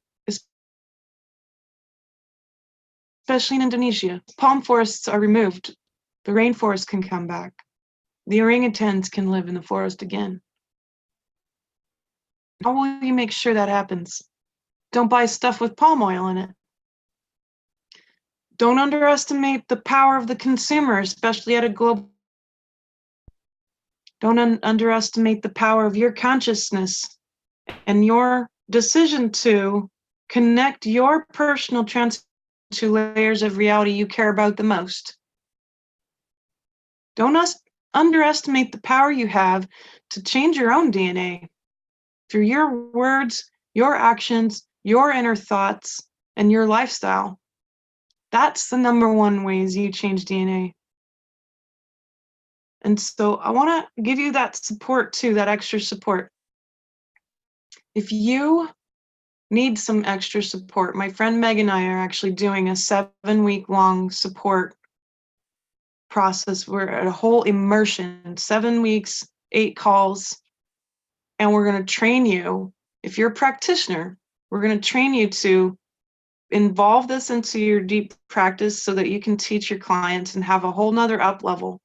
especially in Indonesia, palm forests are removed. The rainforest can come back. The orangutans can live in the forest again. How will you make sure that happens? Don't buy stuff with palm oil in it. Don't underestimate the power of the consumer, especially at a global. Don't underestimate the power of your consciousness and your decision to connect your personal to layers of reality you care about the most. Don't underestimate the power you have to change your own DNA through your words, your actions, your inner thoughts, and your lifestyle. That's the number one ways you change DNA. And so I want to give you that support too, that extra support. If you need some extra support, my friend Meg and I are actually doing a 7-week-long support process. We're at a whole immersion, 7 weeks, 8 calls, and we're going to train you. If you're a practitioner, we're going to train you to involve this into your deep practice so that you can teach your clients and have a whole nother up level.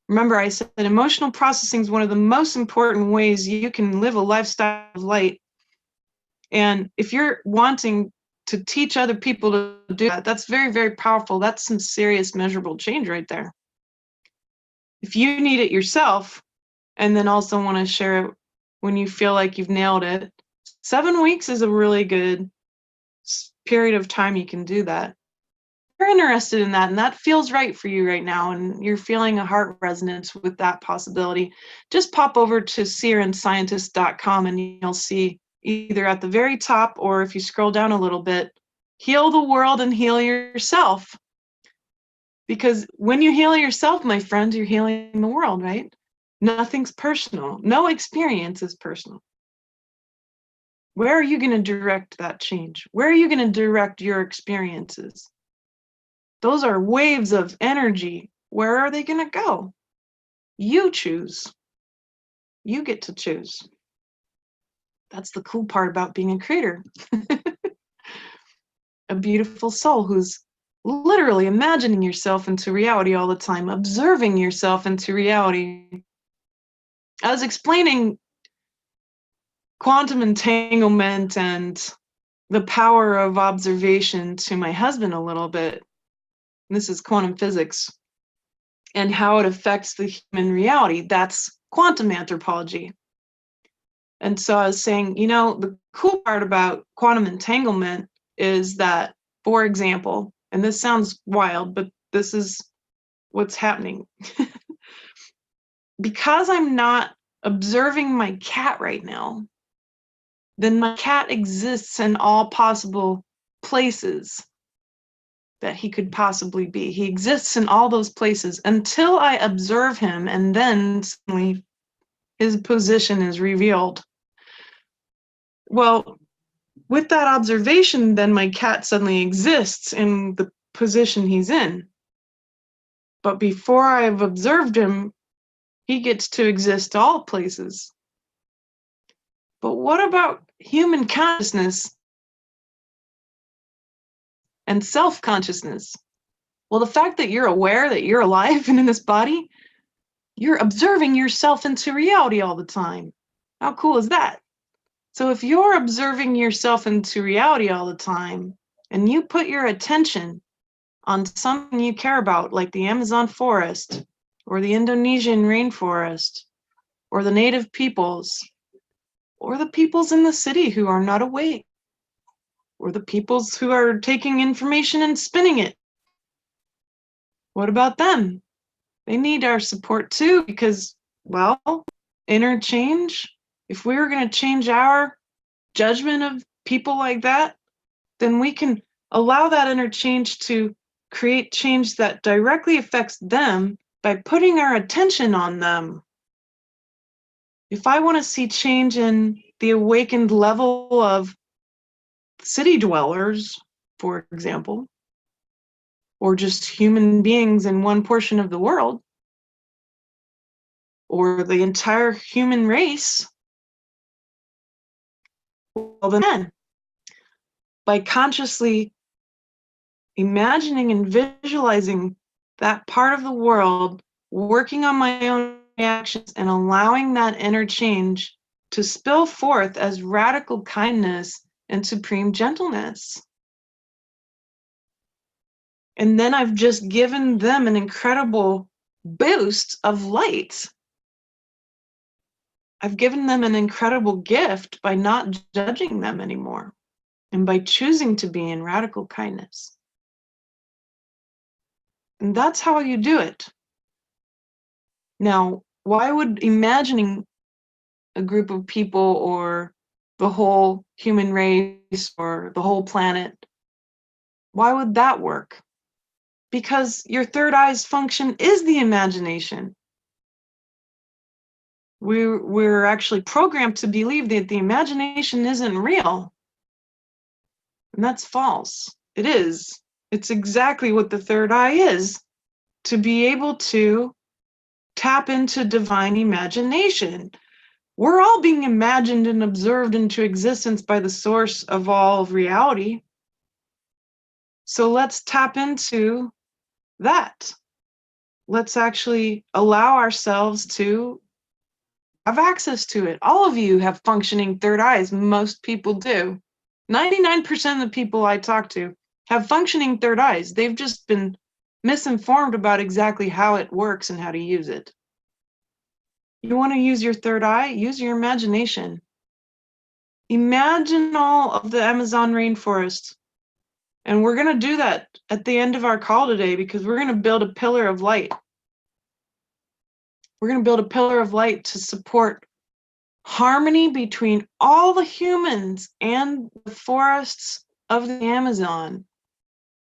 Remember, I said that emotional processing is one of the most important ways you can live a lifestyle of light. And if you're wanting to teach other people to do that, that's very, very powerful. That's some serious measurable change right there. If you need it yourself, and then also want to share it when you feel like you've nailed it, 7 weeks is a really good period of time you can do that. If you're interested in that and that feels right for you right now and you're feeling a heart resonance with that possibility, just pop over to seerandscientist.com and you'll see either at the very top or if you scroll down a little bit, heal the world and heal yourself. Because when you heal yourself, my friends, you're healing the world, right? Nothing's personal. No experience is personal. Where are you going to direct that change? Where are you going to direct your experiences? Those are waves of energy. Where are they going to go? You choose. You get to choose. That's the cool part about being a creator. A beautiful soul who's literally imagining yourself into reality all the time, observing yourself into reality. I was explaining quantum entanglement and the power of observation to my husband a little bit. This is quantum physics and how it affects the human reality. That's quantum anthropology. And so I was saying, you know, the cool part about quantum entanglement is that, for example, and this sounds wild, but this is what's happening. Because I'm not observing my cat right now, then my cat exists in all possible places that he could possibly be. He exists in all those places until I observe him, and then suddenly his position is revealed. Well, with that observation, then my cat suddenly exists in the position he's in. But before I've observed him, he gets to exist all places. But what about human consciousness and self-consciousness? Well, the fact that you're aware that you're alive and in this body, you're observing yourself into reality all the time. How cool is that? So if you're observing yourself into reality all the time, and you put your attention on something you care about, like the Amazon forest, or the Indonesian rainforest, or the native peoples, or the peoples in the city who are not awake, or the peoples who are taking information and spinning it. What about them? They need our support too, because, well, inner change, if we were going to change our judgment of people like that, then we can allow that inner change to create change that directly affects them by putting our attention on them. If I want to see change in the awakened level of city dwellers, for example, or just human beings in one portion of the world, or the entire human race, well then, by consciously imagining and visualizing that part of the world, working on my own reactions and allowing that inner change to spill forth as radical kindness and supreme gentleness. And then I've just given them an incredible boost of light. I've given them an incredible gift by not judging them anymore and by choosing to be in radical kindness. And that's how you do it. Now, why would imagining a group of people or the whole human race or the whole planet, why would that work? Because your third eye's function is the imagination. We're actually programmed to believe that the imagination isn't real. And that's false. It is. It's exactly what the third eye is, to be able to tap into divine imagination. We're all being imagined and observed into existence by the source of all of reality. So let's tap into that. Let's actually allow ourselves to have access to it. All of you have functioning third eyes. Most people do. 99% of the people I talk to have functioning third eyes. They've just been misinformed about exactly how it works and how to use it. You want to use your third eye? Use your imagination. Imagine all of the Amazon rainforest. And we're going to do that at the end of our call today, because we're going to build a pillar of light. We're going to build a pillar of light to support harmony between all the humans and the forests of the Amazon,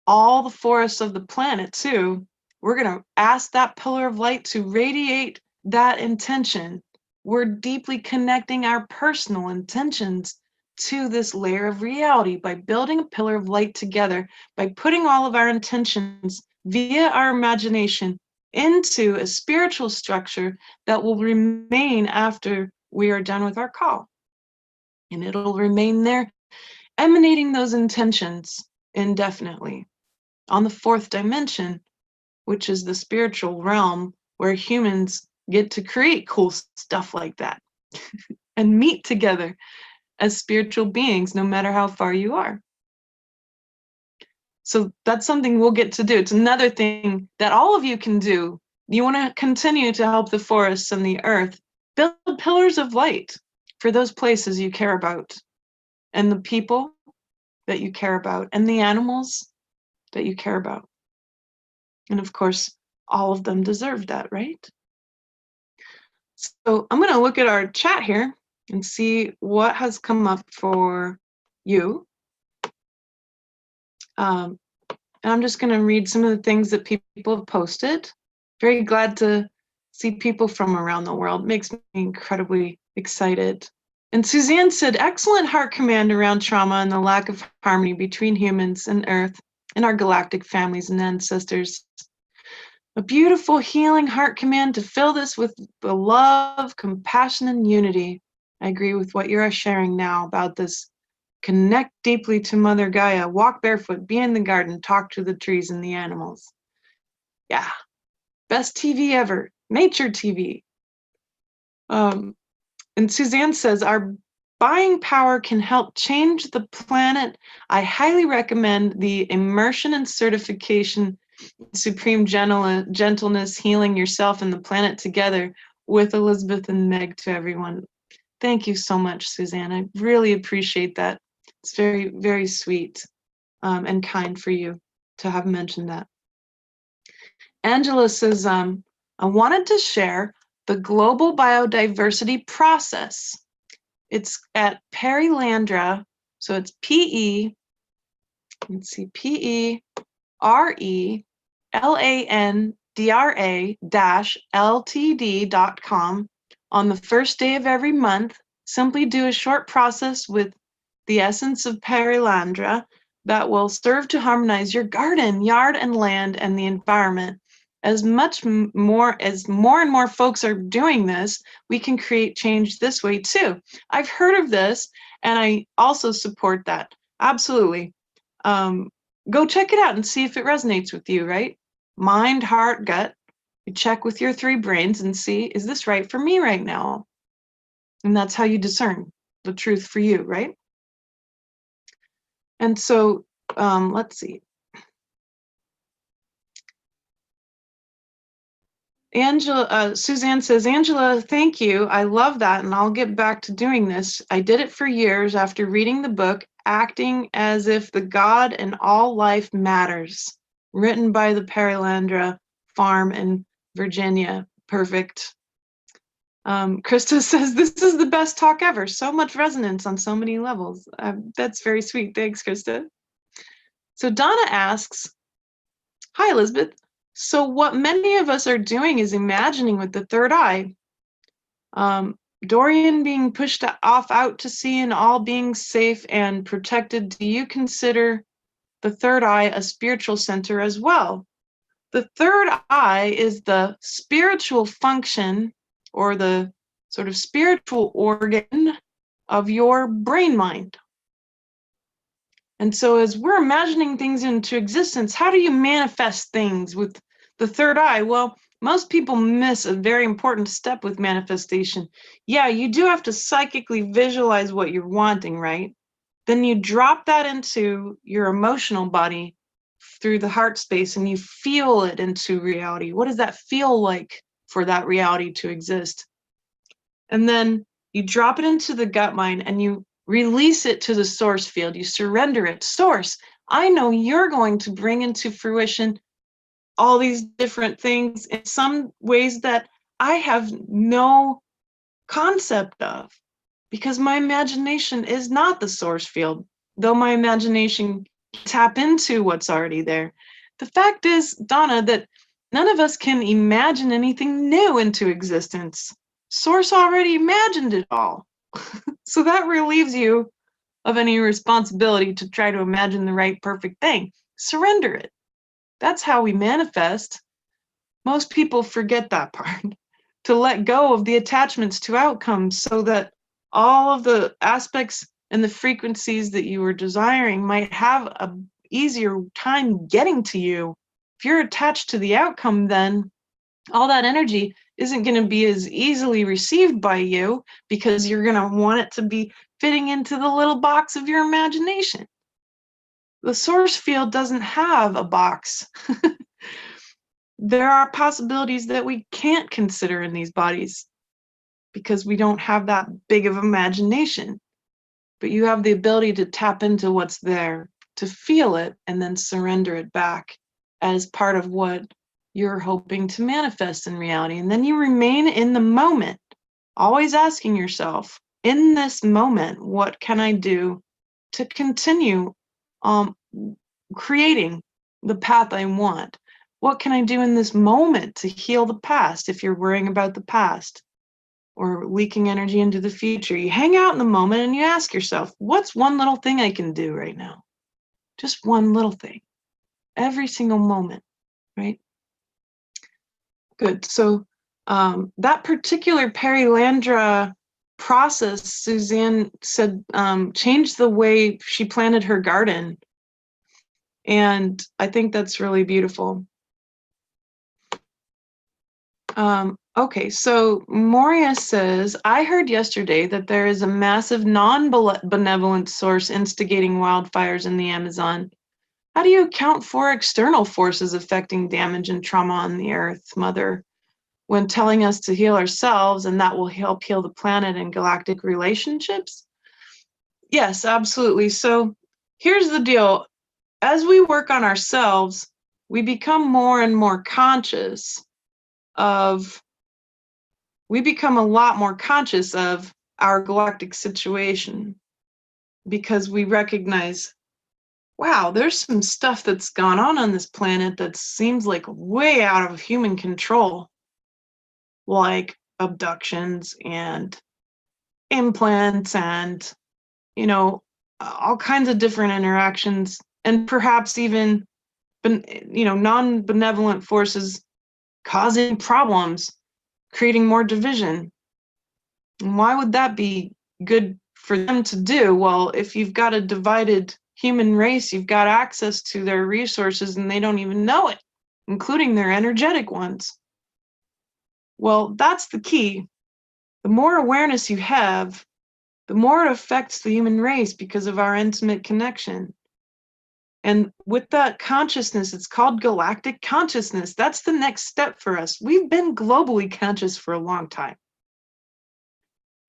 all the forests of the planet too. We're going to ask that pillar of light to radiate that intention. We're deeply connecting our personal intentions to this layer of reality by building a pillar of light together, by putting all of our intentions via our imagination into a spiritual structure that will remain after we are done with our call. And it'll remain there, emanating those intentions indefinitely on the fourth dimension, which is the spiritual realm where humans get to create cool stuff like that and meet together as spiritual beings, no matter how far you are. So that's something we'll get to do. It's another thing that all of you can do. You want to continue to help the forests and the earth, build pillars of light for those places you care about, and the people that you care about, and the animals that you care about. And of course, all of them deserve that, right? So I'm going to look at our chat here and see what has come up for you. And I'm just going to read some of the things that people have posted. Very glad to see people from around the world. Makes me incredibly excited. And Suzanne said, excellent heart command around trauma and the lack of harmony between humans and Earth and our galactic families and ancestors. A beautiful healing heart command to fill this with the love, compassion, and unity. I agree with what you're sharing now about this. Connect deeply to Mother Gaia, walk barefoot, be in the garden, talk to the trees and the animals. Yeah, best TV ever, nature TV. And Suzanne says, our buying power can help change the planet. I highly recommend the immersion and certification Supreme Gentleness, Healing Yourself and the Planet Together with Elizabeth and Meg to everyone. Thank you so much, Suzanne. I really appreciate that. It's very, very sweet and kind for you to have mentioned that. Angela says, I wanted to share the Global Biodiversity Process. It's at Perilandra, so it's PERELANDRA-LTD.com On the first day of every month, simply do a short process with the essence of Perilandra that will serve to harmonize your garden, yard, and land and the environment. As more and more folks are doing this, we can create change this way too. I've heard of this, and I also support that. Absolutely. Go check it out and see if it resonates with you, right? Mind, heart, gut. You check with your 3 brains and see, is this right for me right now? And that's how you discern the truth for you, right? And so, let's see. Suzanne says, Angela, thank you. I love that, and I'll get back to doing this. I did it for years after reading the book, Acting as If the God and All Life Matters, written by the Perilandra Farm in Virginia. Perfect. Krista says, this is the best talk ever. So much resonance on so many levels. That's very sweet. Thanks, Krista. So Donna asks, hi, Elizabeth. So what many of us are doing is imagining with the third eye. Dorian being pushed off out to sea and all being safe and protected. Do you consider the third eye a spiritual center as well? The third eye is the spiritual function, or the sort of spiritual organ of your brain mind. And so as we're imagining things into existence, how do you manifest things with the third eye? Well, most people miss a very important step with manifestation. Yeah, you do have to psychically visualize what you're wanting, right? Then you drop that into your emotional body through the heart space and you feel it into reality. What does that feel like for that reality to exist? And then you drop it into the gut mind and you release it to the source field. You surrender it. Source, I know you're going to bring into fruition all these different things in some ways that I have no concept of, because my imagination is not the source field, though my imagination can tap into what's already there. The fact is, Donna, that none of us can imagine anything new into existence. Source already imagined it all. So that relieves you of any responsibility to try to imagine the right perfect thing. Surrender it. That's how we manifest. Most people forget that part, to let go of the attachments to outcomes so that all of the aspects and the frequencies that you were desiring might have a easier time getting to you. If you're attached to the outcome, then all that energy isn't going to be as easily received by you, because you're going to want it to be fitting into the little box of your imagination. The source field doesn't have a box. There are possibilities that we can't consider in these bodies because we don't have that big of imagination. But you have the ability to tap into what's there, to feel it, and then surrender it back as part of what you're hoping to manifest in reality. And then you remain in the moment, always asking yourself, in this moment, what can I do to continue creating the path I want? What can I do in this moment to heal the past if you're worrying about the past or leaking energy into the future? You hang out in the moment and you ask yourself, what's one little thing I can do right now? Just one little thing, every single moment, right? Good. So that particular Perilandra process, Suzanne said, changed the way she planted her garden. And I think that's really beautiful. Okay, so Moria says, I heard yesterday that there is a massive non-benevolent source instigating wildfires in the Amazon. How do you account for external forces affecting damage and trauma on the Earth, Mother, when telling us to heal ourselves and that will help heal the planet and galactic relationships? Yes, absolutely. So here's the deal. As we work on ourselves, we become more and more conscious of, we become a lot more conscious of our galactic situation, because we recognize, wow, there's some stuff that's gone on this planet that seems like way out of human control. Like abductions and implants and, all kinds of different interactions, and perhaps even, non-benevolent forces causing problems, creating more division. And why would that be good for them to do? Well, if you've got a divided human race, you've got access to their resources and they don't even know it, including their energetic ones. Well, that's the key. The more awareness you have, the more it affects the human race because of our intimate connection. And with that consciousness, it's called galactic consciousness. That's the next step for us. We've been globally conscious for a long time.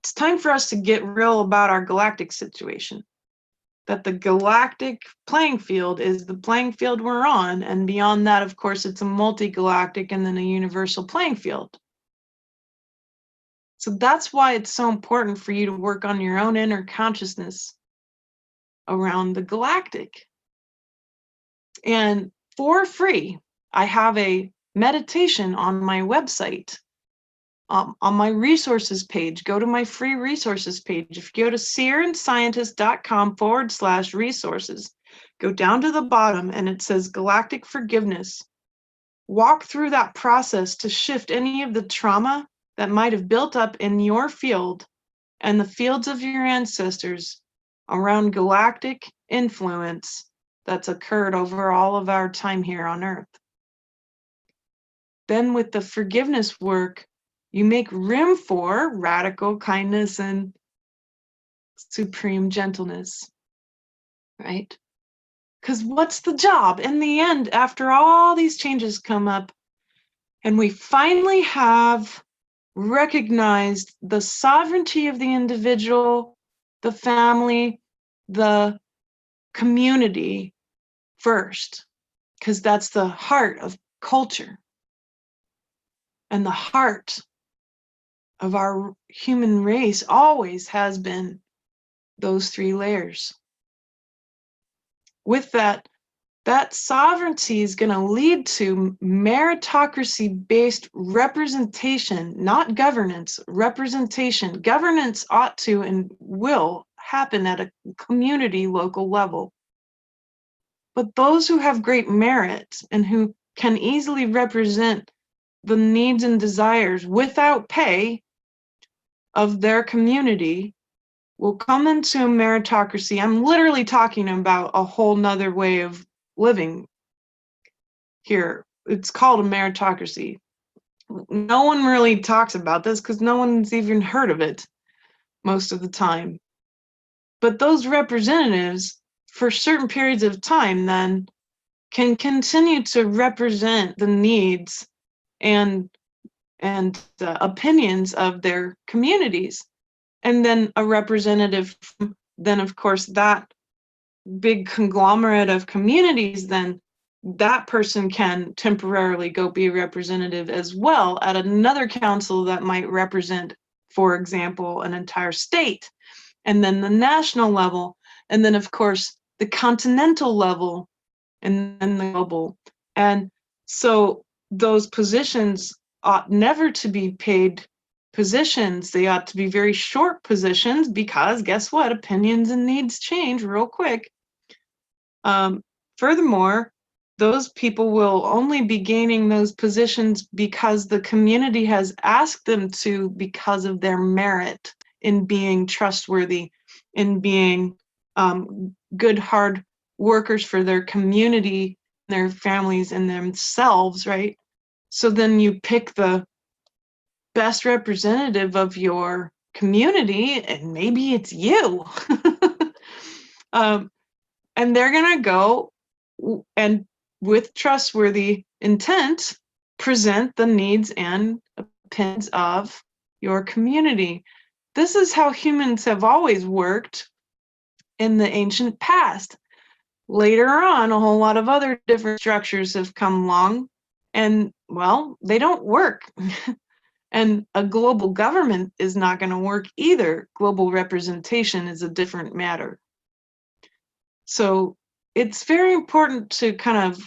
It's time for us to get real about our galactic situation. That the galactic playing field is the playing field we're on. And beyond that, of course, it's a multi-galactic and then a universal playing field. So that's why it's so important for you to work on your own inner consciousness around the galactic. And for free, I have a meditation on my website, on my resources page. Go to my free resources page. If you go to seerandscientist.com/resources, go down to the bottom and it says Galactic Forgiveness. Walk through that process to shift any of the trauma that might have built up in your field and the fields of your ancestors around galactic influence that's occurred over all of our time here on Earth. Then with the forgiveness work, you make room for radical kindness and supreme gentleness, right? Because what's the job? In the end, after all these changes come up, and we finally have recognized the sovereignty of the individual, the family, the community first, because that's the heart of culture and the heart of our human race always has been those three layers. With that sovereignty is going to lead to meritocracy-based representation, not governance, representation. Governance ought to and will happen at a community local level. But those who have great merit and who can easily represent the needs and desires without pay of their community will come into a meritocracy. I'm literally talking about a whole nother way of living here. It's called a meritocracy. No one really talks about this because no one's even heard of it most of the time. But those representatives, for certain periods of time, then can continue to represent the needs and opinions of their communities. And then a representative, then of course that big conglomerate of communities, then that person can temporarily go be a representative as well at another council that might represent, for example, an entire state, and then the national level, and then of course the continental level, and then the global. And so those positions ought never to be paid positions. They ought to be very short positions because guess what? Opinions and needs change real quick. Furthermore, those people will only be gaining those positions because the community has asked them to, because of their merit in being trustworthy, in being good, hard workers for their community, their families, and themselves, right? So then you pick the best representative of your community, and maybe it's you. And they're gonna go and with trustworthy intent, present the needs and opinions of your community. This is how humans have always worked in the ancient past. Later on, a whole lot of other different structures have come along, and well, they don't work. And a global government is not going to work either. Global representation is a different matter. So it's very important to kind of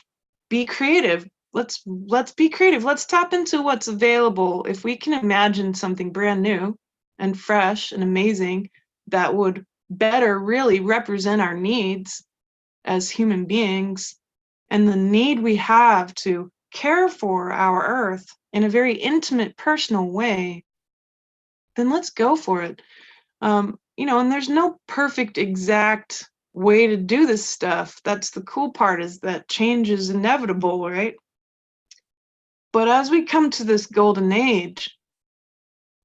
be creative. let's be creative. Let's tap into what's available. If we can imagine something brand new and fresh and amazing that would better really represent our needs as human beings and the need we have to care for our earth in a very intimate, personal way, then let's go for it. And there's no perfect, exact way to do this stuff. That's the cool part, is that change is inevitable, right? But as we come to this golden age,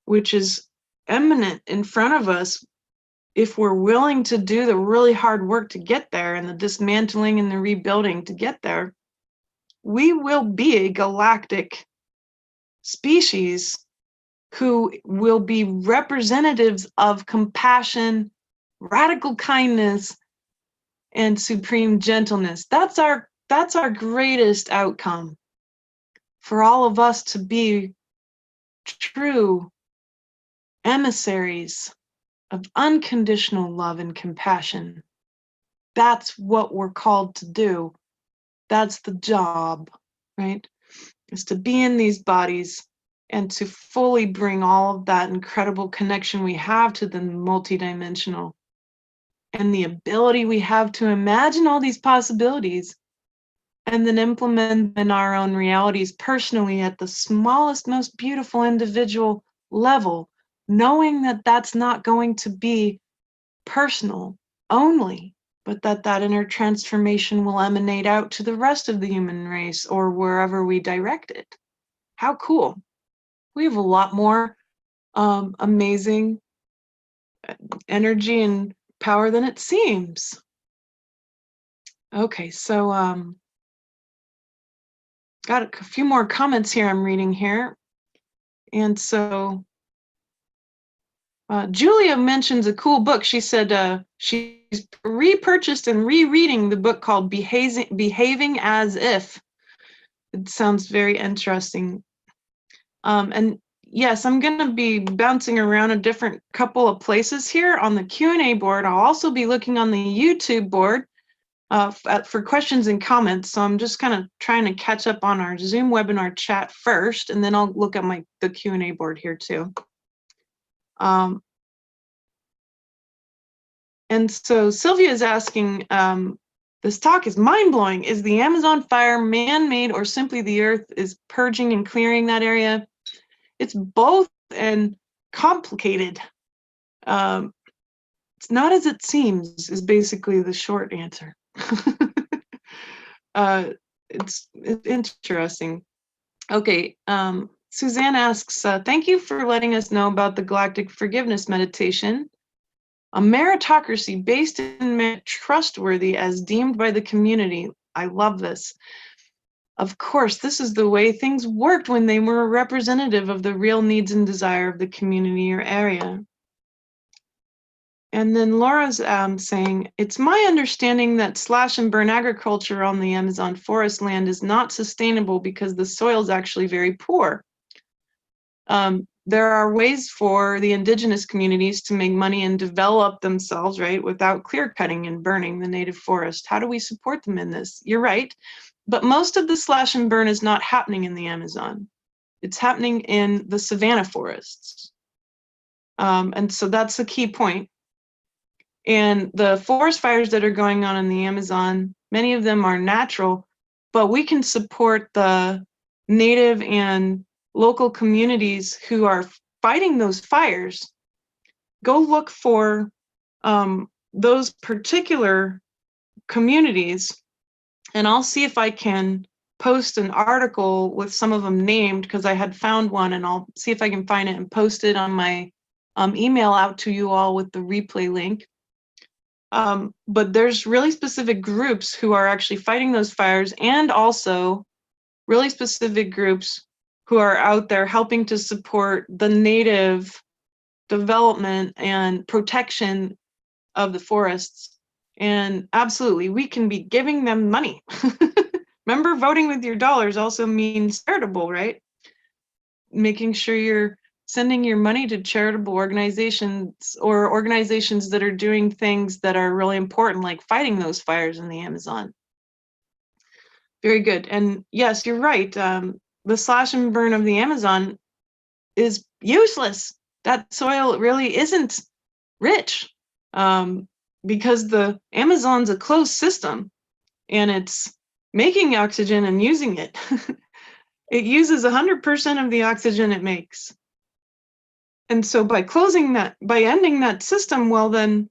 which is imminent in front of us, if we're willing to do the really hard work to get there and the dismantling and the rebuilding to get there, we will be a galactic species who will be representatives of compassion, radical kindness, and supreme gentleness. That's our greatest outcome, for all of us to be true emissaries of unconditional love and compassion. That's what we're called to do. That's the job, right? Is to be in these bodies and to fully bring all of that incredible connection we have to the multidimensional and the ability we have to imagine all these possibilities and then implement them in our own realities personally at the smallest, most beautiful individual level, knowing that that's not going to be personal only, but that inner transformation will emanate out to the rest of the human race or wherever we direct it. How cool. We have a lot more amazing energy and power than it seems. Okay, so got a few more comments here I'm reading here. And so Julia mentions a cool book. She said she's repurchased and rereading the book called Behaving as If. It sounds very interesting. And yes, I'm going to be bouncing around a different couple of places here on the Q&A board. I'll also be looking on the YouTube board for questions and comments. So I'm just kind of trying to catch up on our Zoom webinar chat first, and then I'll look at the Q&A board here too. And so Sylvia is asking, this talk is mind-blowing. Is the Amazon fire man-made or simply the earth is purging and clearing that area? It's both and complicated. It's not as it seems is basically the short answer. It's interesting. Okay, Suzanne asks, thank you for letting us know about the Galactic Forgiveness meditation. A meritocracy based in merit, trustworthy as deemed by the community. I love this. Of course, this is the way things worked when they were representative of the real needs and desire of the community or area. And then Laura's saying, it's my understanding that slash and burn agriculture on the Amazon forest land is not sustainable because the soil is actually very poor. There are ways for the indigenous communities to make money and develop themselves, right, without clear cutting and burning the native forest. How do we support them in this? You're right, but most of the slash and burn is not happening in the Amazon. It's happening in the savanna forests. And so that's the key point. And the forest fires that are going on in the Amazon, many of them are natural, but we can support the native and local communities who are fighting those fires. Go look for those particular communities, and I'll see if I can post an article with some of them named, because I had found one, and I'll see if I can find it and post it on my email out to you all with the replay link. But there's really specific groups who are actually fighting those fires, and also really specific groups who are out there helping to support the native development and protection of the forests. And absolutely, we can be giving them money. Remember, voting with your dollars also means charitable, right? Making sure you're sending your money to charitable organizations or organizations that are doing things that are really important, like fighting those fires in the Amazon. Very good. And yes, you're right. The slash and burn of the Amazon is useless. That soil really isn't rich, because the Amazon's a closed system and it's making oxygen and using it. It uses 100% of the oxygen it makes. And so by ending that system, well, then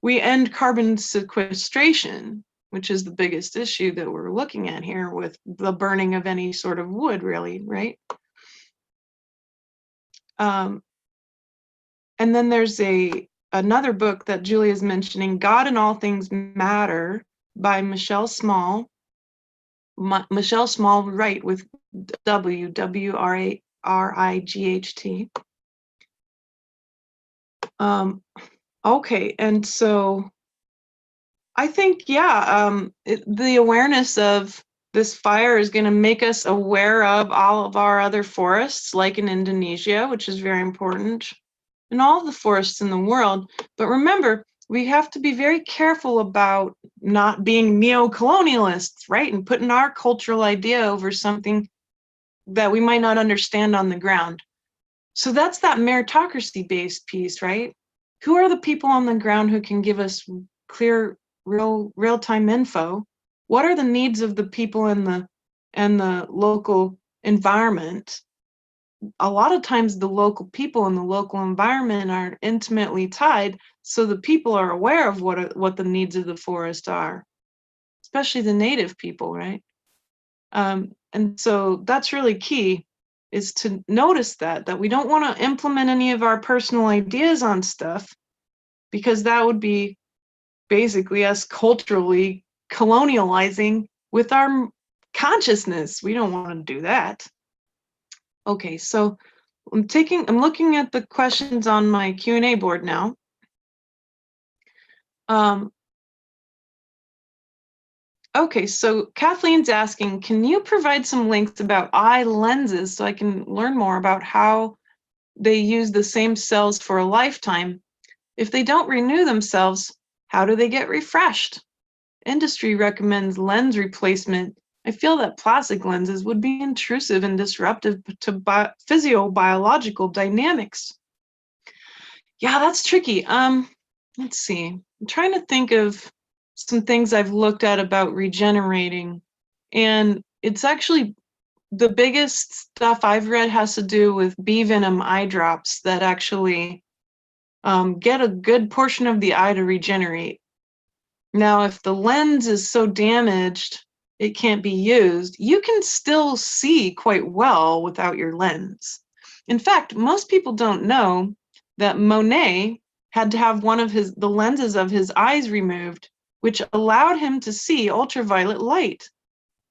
we end carbon sequestration, which is the biggest issue that we're looking at here with the burning of any sort of wood, really, right? And then there's another book that Julia's mentioning, God and All Things Matter, by Michelle Small. Michelle Small, right, with Wright. Okay, and so I think, yeah, the awareness of this fire is going to make us aware of all of our other forests, like in Indonesia, which is very important, and all the forests in the world. But remember, we have to be very careful about not being neo-colonialists, right? And putting our cultural idea over something that we might not understand on the ground. So that's that meritocracy-based piece, right? Who are the people on the ground who can give us clear, real-time info? What are the needs of the people in the local environment? A lot of times the local people in the local environment are intimately tied, so the people are aware of what the needs of the forest are, especially the native people, right? And so that's really key, is to notice that we don't want to implement any of our personal ideas on stuff, because that would be basically us culturally colonializing with our consciousness. We don't want to do that. Okay, so I'm looking at the questions on my Q&A board now. Okay, so Kathleen's asking, can you provide some links about eye lenses so I can learn more about how they use the same cells for a lifetime? If they don't renew themselves, how do they get refreshed? Industry recommends lens replacement. I feel that plastic lenses would be intrusive and disruptive to physiobiological dynamics. Yeah, that's tricky. Let's see. I'm trying to think of some things I've looked at about regenerating, and it's actually the biggest stuff I've read has to do with bee venom eye drops that actually get a good portion of the eye to regenerate. Now, if the lens is so damaged it can't be used, you can still see quite well without your lens. In fact, most people don't know that Monet had to have one of the lenses of his eyes removed, which allowed him to see ultraviolet light.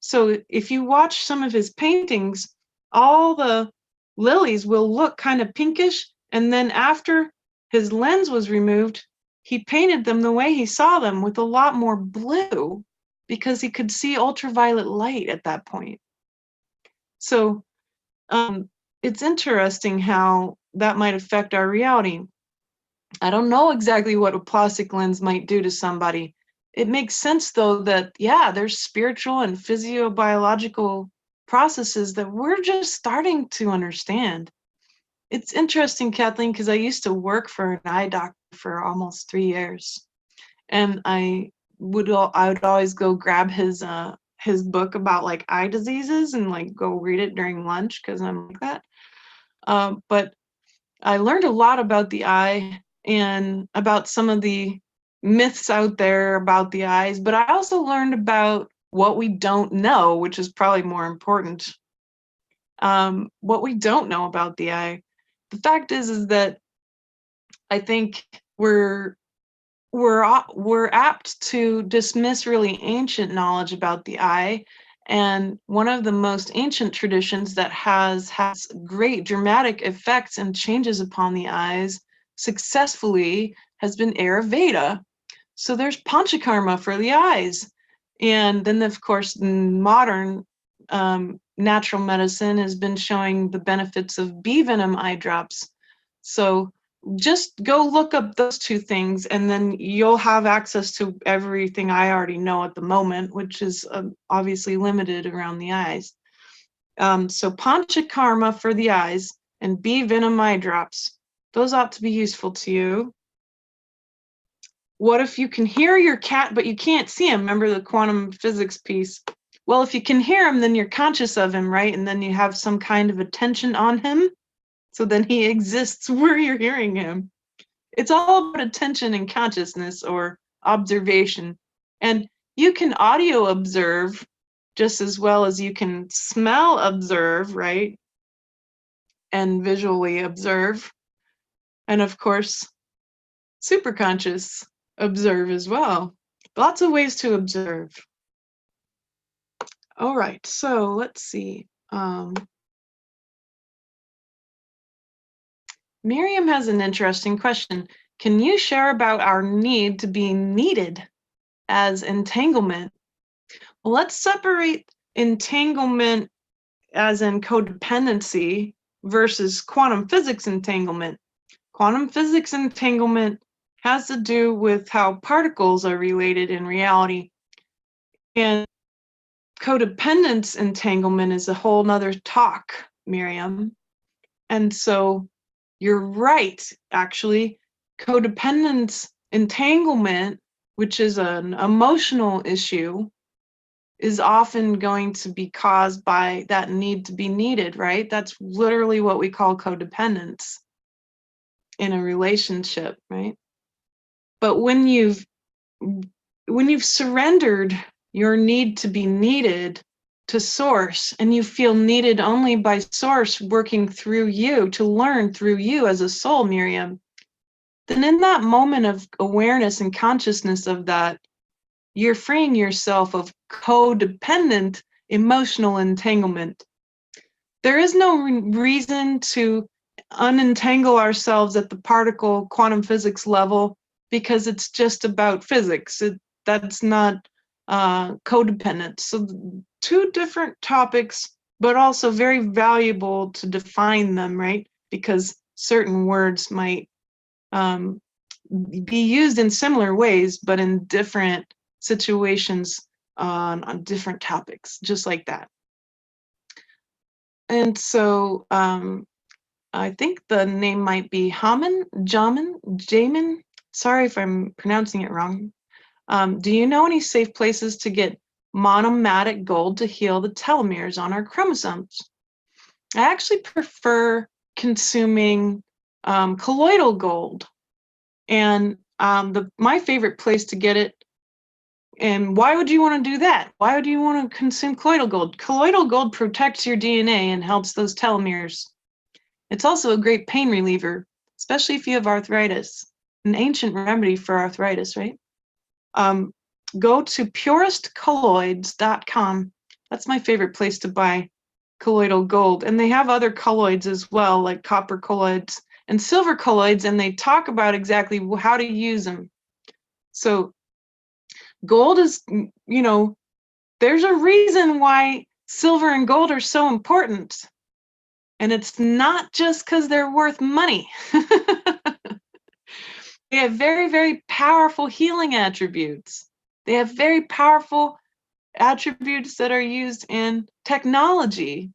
So if you watch some of his paintings, all the lilies will look kind of pinkish, and then after his lens was removed, he painted them the way he saw them, with a lot more blue, because he could see ultraviolet light at that point. So it's interesting how that might affect our reality. I don't know exactly what a plastic lens might do to somebody. It makes sense, though, that, yeah, there's spiritual and physiobiological processes that we're just starting to understand. It's interesting, Kathleen, because I used to work for an eye doctor for almost 3 years, and I would always go grab his book about like eye diseases and like go read it during lunch, because I'm like that. But I learned a lot about the eye and about some of the myths out there about the eyes, but I also learned about what we don't know, which is probably more important. What we don't know about the eye. The fact is that I think we're apt to dismiss really ancient knowledge about the eye, and one of the most ancient traditions that has great dramatic effects and changes upon the eyes successfully has been Ayurveda. So there's panchakarma for the eyes, and then of course modern natural medicine has been showing the benefits of bee venom eye drops. So just go look up those two things, and then you'll have access to everything I already know at the moment, which is obviously limited around the eyes. So Panchakarma for the eyes and bee venom eye drops. Those ought to be useful to you. What if you can hear your cat, but you can't see him? Remember the quantum physics piece? Well, if you can hear him, then you're conscious of him, right? And then you have some kind of attention on him. So then he exists where you're hearing him. It's all about attention and consciousness, or observation. And you can audio observe just as well as you can smell observe, right? And visually observe. And of course, superconscious observe as well. Lots of ways to observe. All right, so let's see. Miriam has an interesting question. Can you share about our need to be needed as entanglement? Well, let's separate entanglement as in codependency versus quantum physics entanglement. Quantum physics entanglement has to do with how particles are related in reality. And codependence entanglement is a whole nother talk, Miriam. And so you're right, actually. Codependence entanglement, which is an emotional issue, is often going to be caused by that need to be needed, right? That's literally what we call codependence in a relationship, right? But when you've surrendered your need to be needed to source, and you feel needed only by source working through you to learn through you as a soul, Miriam, then in that moment of awareness and consciousness of that, you're freeing yourself of codependent emotional entanglement. There is no reason to unentangle ourselves at the particle quantum physics level, because it's just about physics. That's not codependent. So two different topics, but also very valuable to define them, right? Because certain words might be used in similar ways, but in different situations on different topics, just like that. And so I think the name might be Jamin. Sorry if I'm pronouncing it wrong. Do you know any safe places to get monomatic gold to heal the telomeres on our chromosomes? I actually prefer consuming colloidal gold. And my favorite place to get it, and why would you want to do that? Why would you want to consume colloidal gold? Colloidal gold protects your DNA and helps those telomeres. It's also a great pain reliever, especially if you have arthritis, an ancient remedy for arthritis, right? Go to purestcolloids.com. That's my favorite place to buy colloidal gold. And they have other colloids as well, like copper colloids and silver colloids, and they talk about exactly how to use them. So gold is, there's a reason why silver and gold are so important. And it's not just because they're worth money. They have very, very powerful healing attributes. They have very powerful attributes that are used in technology.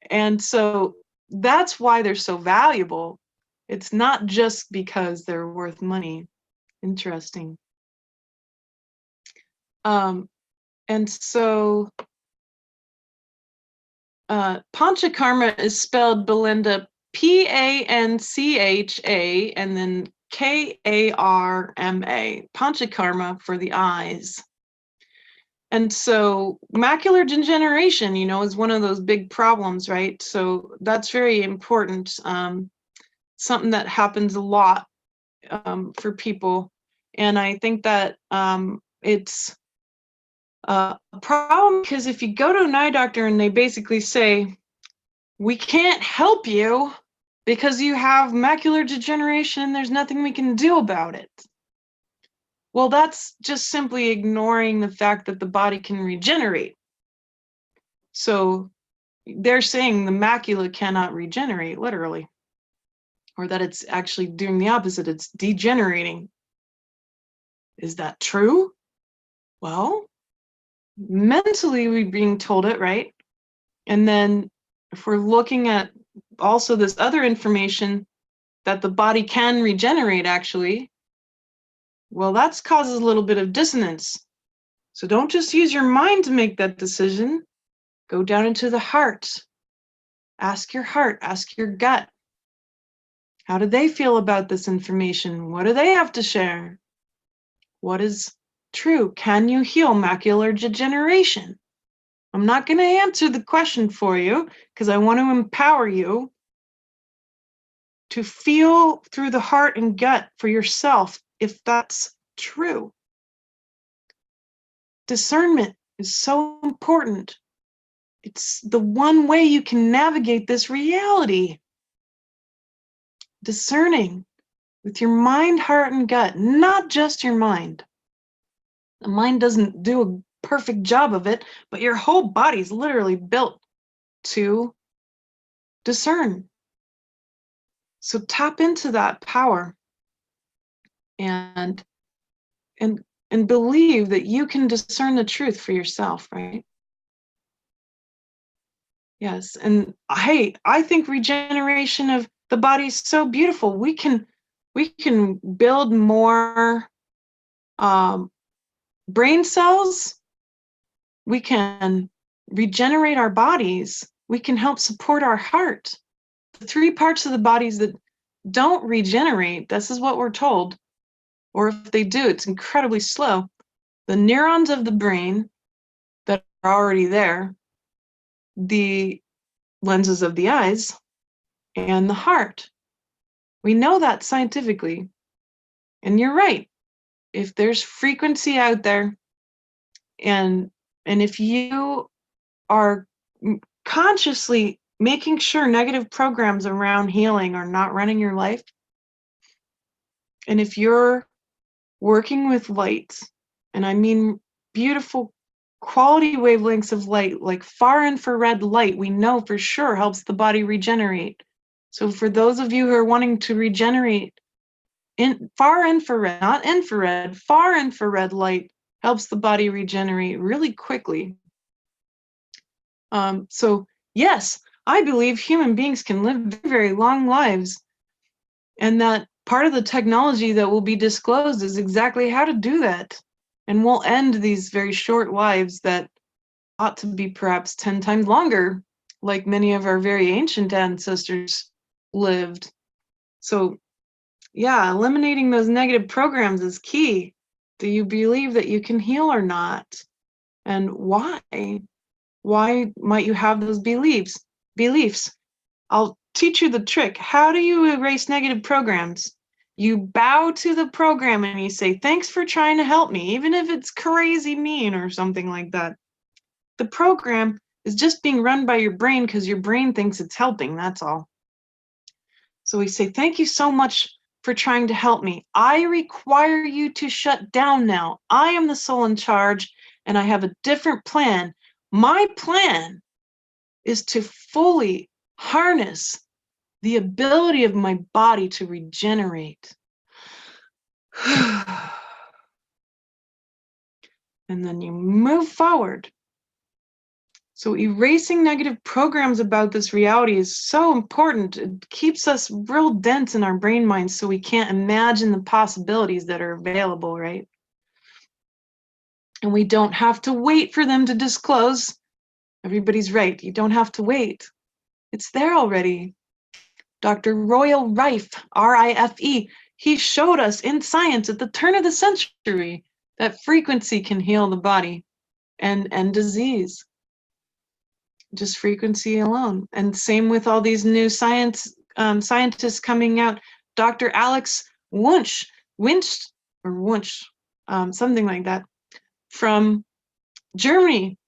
And so that's why they're so valuable. It's not just because they're worth money. Interesting. And so Panchakarma is spelled, Belinda, Pancha and then Karma, Panchakarma for the eyes. And so macular degeneration, is one of those big problems, right? So that's very important. Something that happens a lot for people. And I think that it's a problem, because if you go to an eye doctor and they basically say, we can't help you because you have macular degeneration and there's nothing we can do about it. Well, that's just simply ignoring the fact that the body can regenerate. So they're saying the macula cannot regenerate, literally. or that it's actually doing the opposite, it's degenerating. Is that true? Well, mentally we're being told it, right? And then if we're looking at also this other information that the body can regenerate actually, well, that causes a little bit of dissonance. So don't just use your mind to make that decision. Go down into the heart. Ask your heart, ask your gut. How do they feel about this information? What do they have to share? What is true? Can you heal macular degeneration? I'm not going to answer the question for you because I want to empower you to feel through the heart and gut for yourself if that's true. Discernment is so important. It's the one way you can navigate this reality. Discerning with your mind, heart, and gut, not just your mind. The mind doesn't do a perfect job of it, but your whole body's literally built to discern. So tap into that power and believe that you can discern the truth for yourself, right? Yes, and hey, I think regeneration of the body is so beautiful. We can build more brain cells. We can regenerate our bodies. We can help support our heart. The 3 parts of the bodies that don't regenerate, this is what we're told, or if they do, it's incredibly slow. The neurons of the brain that are already there, the lenses of the eyes, and the heart. We know that scientifically. And you're right. If there's frequency out there, and if you are consciously making sure negative programs around healing are not running your life, and if you're working with light, and I mean beautiful quality wavelengths of light, like far infrared light, we know for sure helps the body regenerate. So for those of you who are wanting to regenerate, in far infrared, not infrared, far infrared light helps the body regenerate really quickly. So yes, I believe human beings can live very, very long lives, and that part of the technology that will be disclosed is exactly how to do that. And we'll end these very short lives that ought to be perhaps 10 times longer, like many of our very ancient ancestors lived. So yeah, eliminating those negative programs is key. Do you believe that you can heal or not? And why? Why might you have those beliefs? I'll teach you the trick. How do you erase negative programs? You bow to the program and you say, thanks for trying to help me, even if it's crazy mean or something like that. The program is just being run by your brain because your brain thinks it's helping, that's all. So we say, thank you so much for trying to help me. I require you to shut down now. I am the soul in charge and I have a different plan. My plan is to fully harness the ability of my body to regenerate. And then you move forward. So erasing negative programs about this reality is so important. It keeps us real dense in our brain minds so we can't imagine the possibilities that are available, right? And we don't have to wait for them to disclose. Everybody's right. You don't have to wait. It's there already. Dr. Royal Rife, R-I-F-E, he showed us in science at the turn of the century that frequency can heal the body and disease. Just frequency alone. And same with all these new scientists coming out. Dr. Alex Wunsch, something like that, from Germany.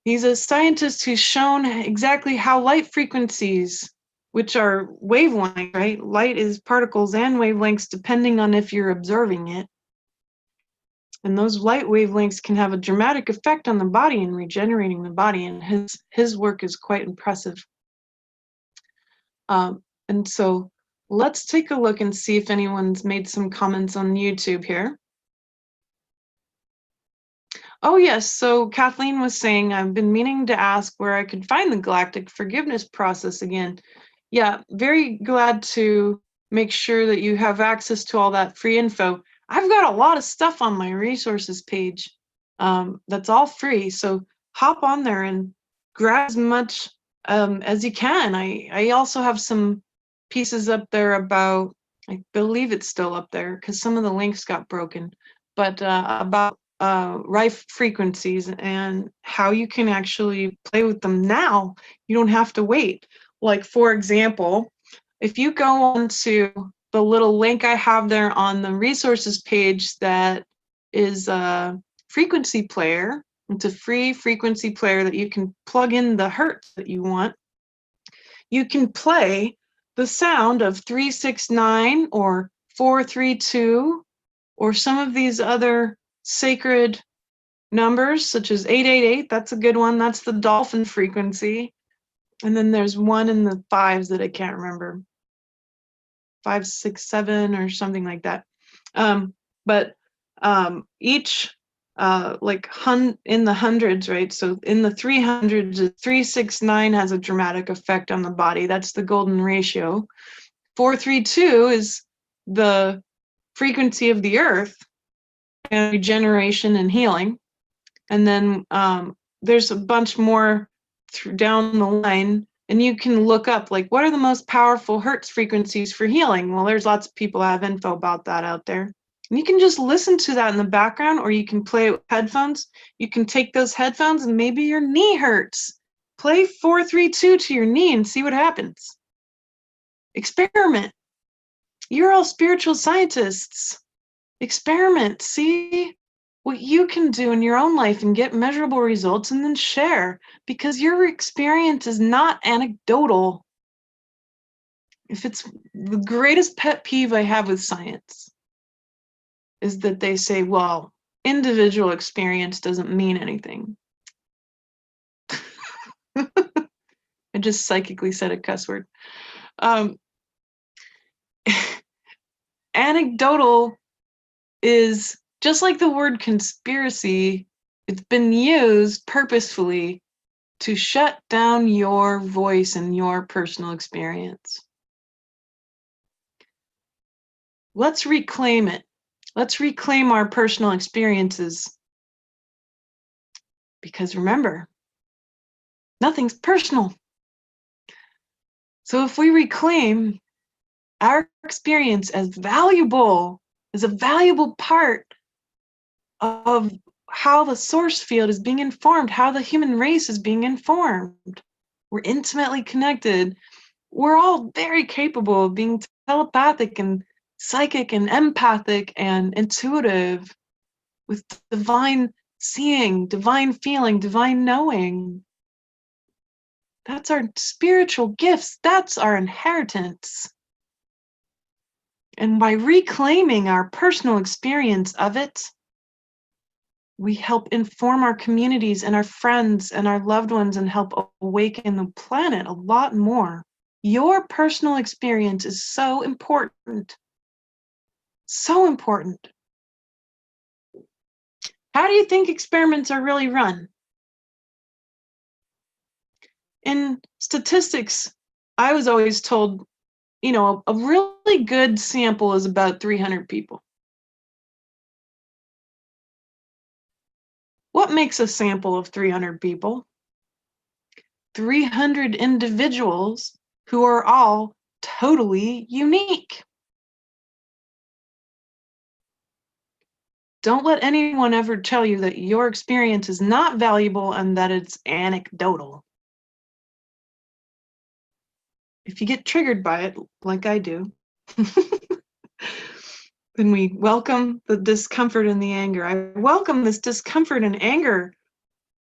He's a scientist who's shown exactly how light frequencies, which are wavelengths, right? Light is particles and wavelengths depending on if you're observing it. And those light wavelengths can have a dramatic effect on the body and regenerating the body. And his work is quite impressive. And so Let's take a look and see if anyone's made some comments on YouTube here. Oh, yes. So Kathleen was saying, I've been meaning to ask where I could find the Galactic Forgiveness process again. Yeah, very glad to make sure that you have access to all that free info. I've got a lot of stuff on my resources page that's all free. So hop on there and grab as much as you can. I also have some pieces up there about, I believe it's still up there because some of the links got broken, but about rife frequencies and how you can actually play with them now. You don't have to wait. Like, for example, if you go on to the little link I have there on the resources page that is a frequency player, it's a free frequency player that you can plug in the hertz that you want. You can play the sound of 369 or 432 or some of these other sacred numbers such as 888. That's a good one. That's the dolphin frequency. And then there's one in the fives that I can't remember, 567 or something like that. But each like in the hundreds, right? So in the 300s, 369 has a dramatic effect on the body. That's the golden ratio. 432 is the frequency of the earth and regeneration and healing. And then there's a bunch more down the line, and you can look up like what are the most powerful hertz frequencies for healing. Well, there's lots of people have info about that out there. And you can just listen to that in the background, or you can play it with headphones. You can take those headphones and maybe your knee hurts. Play 432 to your knee and see what happens. Experiment. You're all spiritual scientists. Experiment. See what you can do in your own life and get measurable results, and then share, because your experience is not anecdotal. If it's the greatest pet peeve I have with science is that they say, well, individual experience doesn't mean anything. I just psychically said a cuss word. Anecdotal is just like the word conspiracy. It's been used purposefully to shut down your voice and your personal experience. Let's reclaim it. Let's reclaim our personal experiences. Because remember, nothing's personal. So if we reclaim our experience as valuable, as a valuable part of how the source field is being informed, how the human race is being informed, we're intimately connected. We're all very capable of being telepathic and psychic and empathic and intuitive with divine seeing, divine feeling, divine knowing. That's our spiritual gifts. That's our inheritance. And by reclaiming our personal experience of it, we help inform our communities and our friends and our loved ones and help awaken the planet a lot more. Your personal experience is so important. So important. How do you think experiments are really run? In statistics, I was always told, you know, a really good sample is about 300 people. What makes a sample of 300 people? 300 individuals who are all totally unique. Don't let anyone ever tell you that your experience is not valuable and that it's anecdotal. If you get triggered by it, like I do, then we welcome the discomfort and the anger. I welcome this discomfort and anger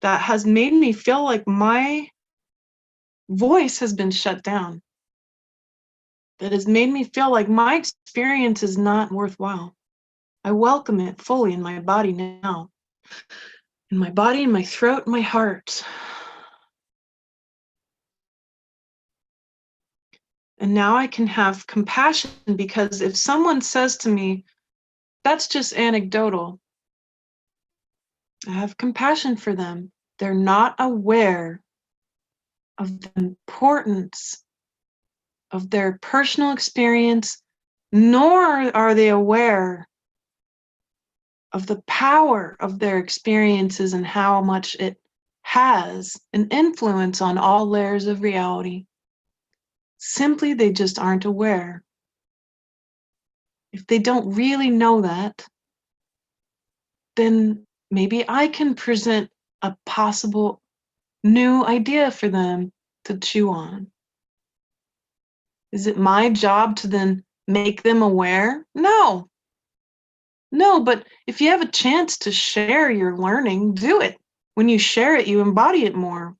that has made me feel like my voice has been shut down. That has made me feel like my experience is not worthwhile. I welcome it fully in my body now. In my body, in my throat, in my heart. And now I can have compassion, because if someone says to me, that's just anecdotal, I have compassion for them. They're not aware of the importance of their personal experience, nor are they aware of the power of their experiences and how much it has an influence on all layers of reality. Simply, they just aren't aware. If they don't really know that, then maybe I can present a possible new idea for them to chew on. Is it my job to then make them aware? No. No, but if you have a chance to share your learning, do it. When you share it, you embody it more.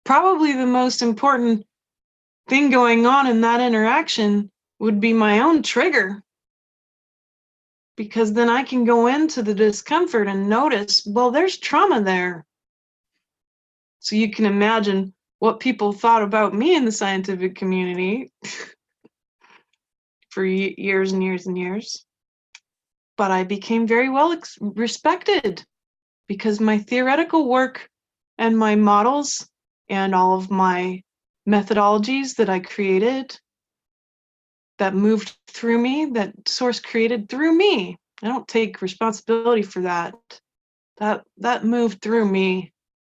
Probably the most important thing going on in that interaction would be my own trigger. Because then I can go into the discomfort and notice, well, there's trauma there. So you can imagine what people thought about me in the scientific community for years and years and years. But I became very well respected, because my theoretical work and my models and all of my methodologies that I created, that moved through me, that Source created through me. I don't take responsibility for that. That moved through me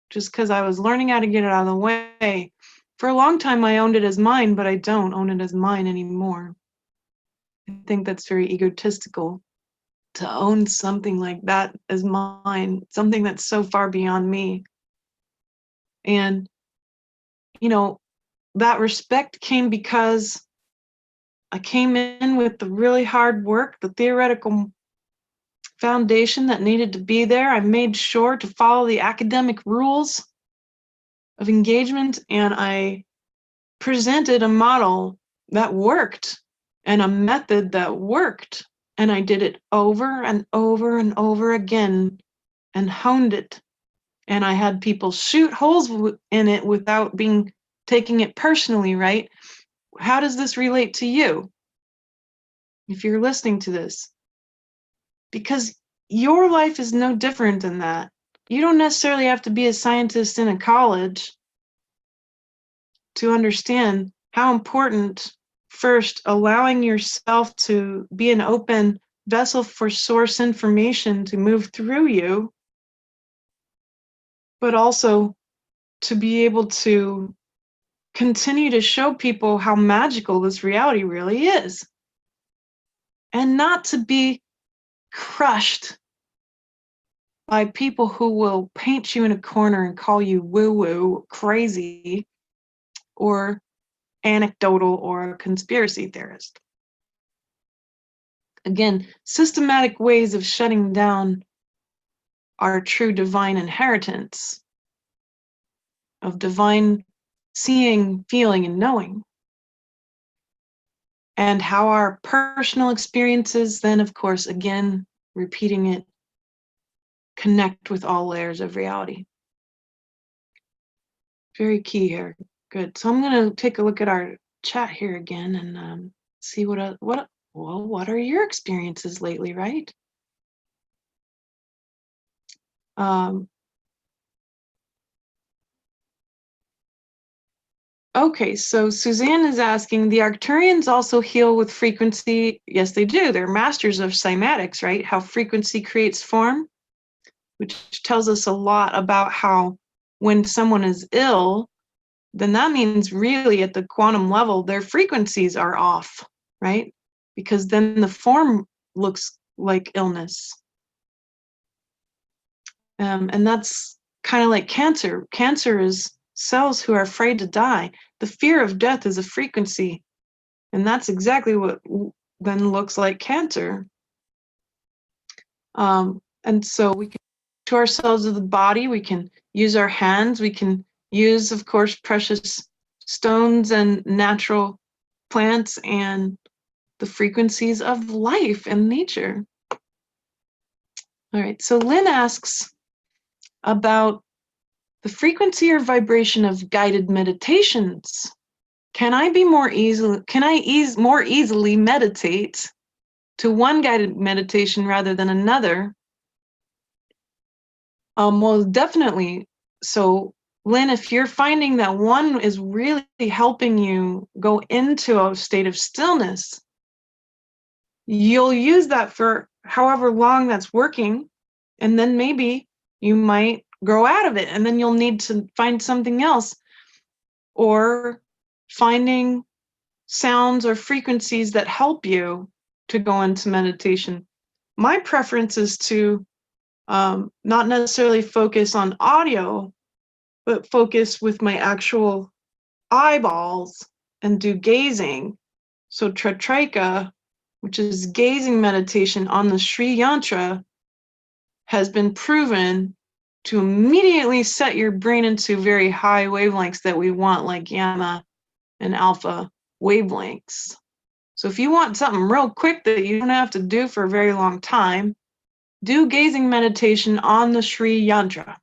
just because I was learning how to get it out of the way. For a long time, I owned it as mine, but I don't own it as mine anymore. I think that's very egotistical to own something like that as mine, something that's so far beyond me. And, that respect came because I came in with the really hard work, the theoretical foundation that needed to be there. I made sure to follow the academic rules of engagement, and I presented a model that worked and a method that worked. And I did it over and over and over again and honed it. And I had people shoot holes in it without taking it personally, right? How does this relate to you if you're listening to this? Because your life is no different than that. You don't necessarily have to be a scientist in a college to understand how important first allowing yourself to be an open vessel for source information to move through you, but also to be able to continue to show people how magical this reality really is, and not to be crushed by people who will paint you in a corner and call you woo-woo, crazy, or anecdotal, or a conspiracy theorist. Again, systematic ways of shutting down our true divine inheritance of divine seeing, feeling, and knowing. And how our personal experiences then, of course, again, repeating it, connect with all layers of reality. Very key here. Good. So I'm going to take a look at our chat here again and see what are your experiences lately, right? Okay, so Suzanne is asking, the Arcturians also heal with frequency? Yes, they do. They're masters of cymatics, right? How frequency creates form, which tells us a lot about how when someone is ill, then that means really at the quantum level, their frequencies are off, right? Because then the form looks like illness. And that's kind of like cancer. Cancer is cells who are afraid to die. The fear of death is a frequency. And that's exactly what then looks like cancer. And so we can to ourselves of the body, we can use our hands, we can use, of course, precious stones and natural plants and the frequencies of life and nature. All right, so Lynn asks about the frequency or vibration of guided meditations. Can I more easily meditate to one guided meditation rather than another? Well, definitely. So, Lynn, if you're finding that one is really helping you go into a state of stillness, you'll use that for however long that's working, and then maybe you might grow out of it, and then you'll need to find something else, or finding sounds or frequencies that help you to go into meditation. My preference is to not necessarily focus on audio, but focus with my actual eyeballs and do gazing. So Tratrika, which is gazing meditation on the Sri Yantra, has been proven to immediately set your brain into very high wavelengths that we want, like gamma and alpha wavelengths. So if you want something real quick that you don't have to do for a very long time, do gazing meditation on the Sri Yantra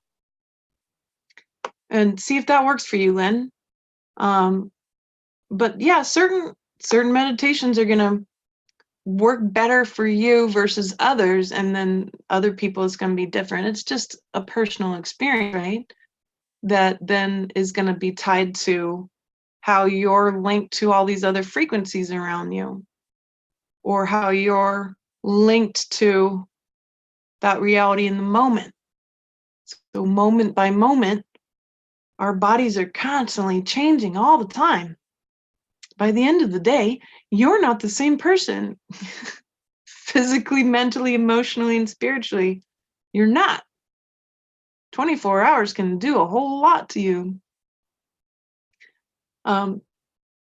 and see if that works for you, Lynn. But yeah, certain meditations are going to work better for you versus others, and then other people is going to be different. It's just a personal experience, right? That then is going to be tied to how you're linked to all these other frequencies around you, or how you're linked to that reality in the moment. So moment by moment, our bodies are constantly changing all the time. By the end of the day, you're not the same person. Physically, mentally, emotionally, and spiritually, you're not. 24 hours can do a whole lot to you.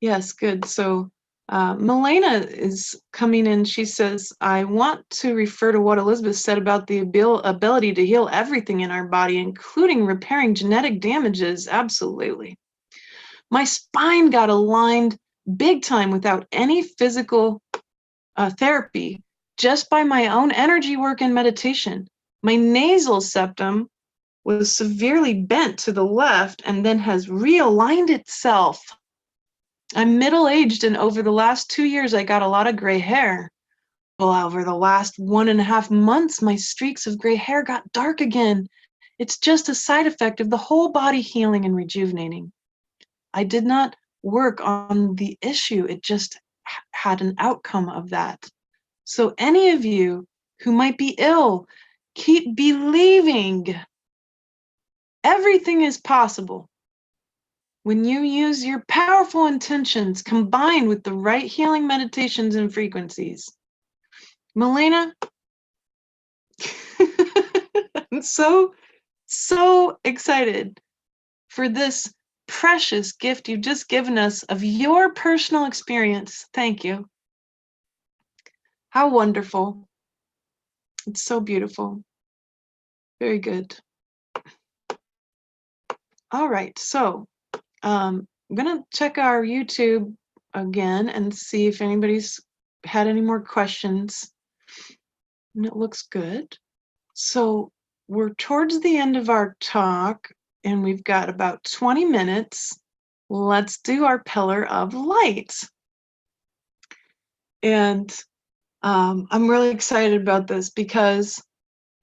Yes, good. So Milena is coming in. She says, I want to refer to what Elizabeth said about the ability to heal everything in our body, including repairing genetic damages. Absolutely. My spine got aligned big time without any physical therapy, just by my own energy work and meditation. My nasal septum was severely bent to the left and then has realigned itself. I'm middle-aged, and over the last 2 years, I got a lot of gray hair. Well, over the last 1.5 months, my streaks of gray hair got dark again. It's just a side effect of the whole body healing and rejuvenating. I did not work on the issue. It just had an outcome of that. So any of you who might be ill, keep believing. Everything is possible when you use your powerful intentions combined with the right healing meditations and frequencies. Milena, I'm so excited for this precious gift you've just given us of your personal experience. Thank you. How wonderful. It's so beautiful. Very good. All right, so I'm gonna check our YouTube again and see if anybody's had any more questions. And it looks good. So we're towards the end of our talk, and we've got about 20 minutes. Let's do our pillar of light. And I'm really excited about this because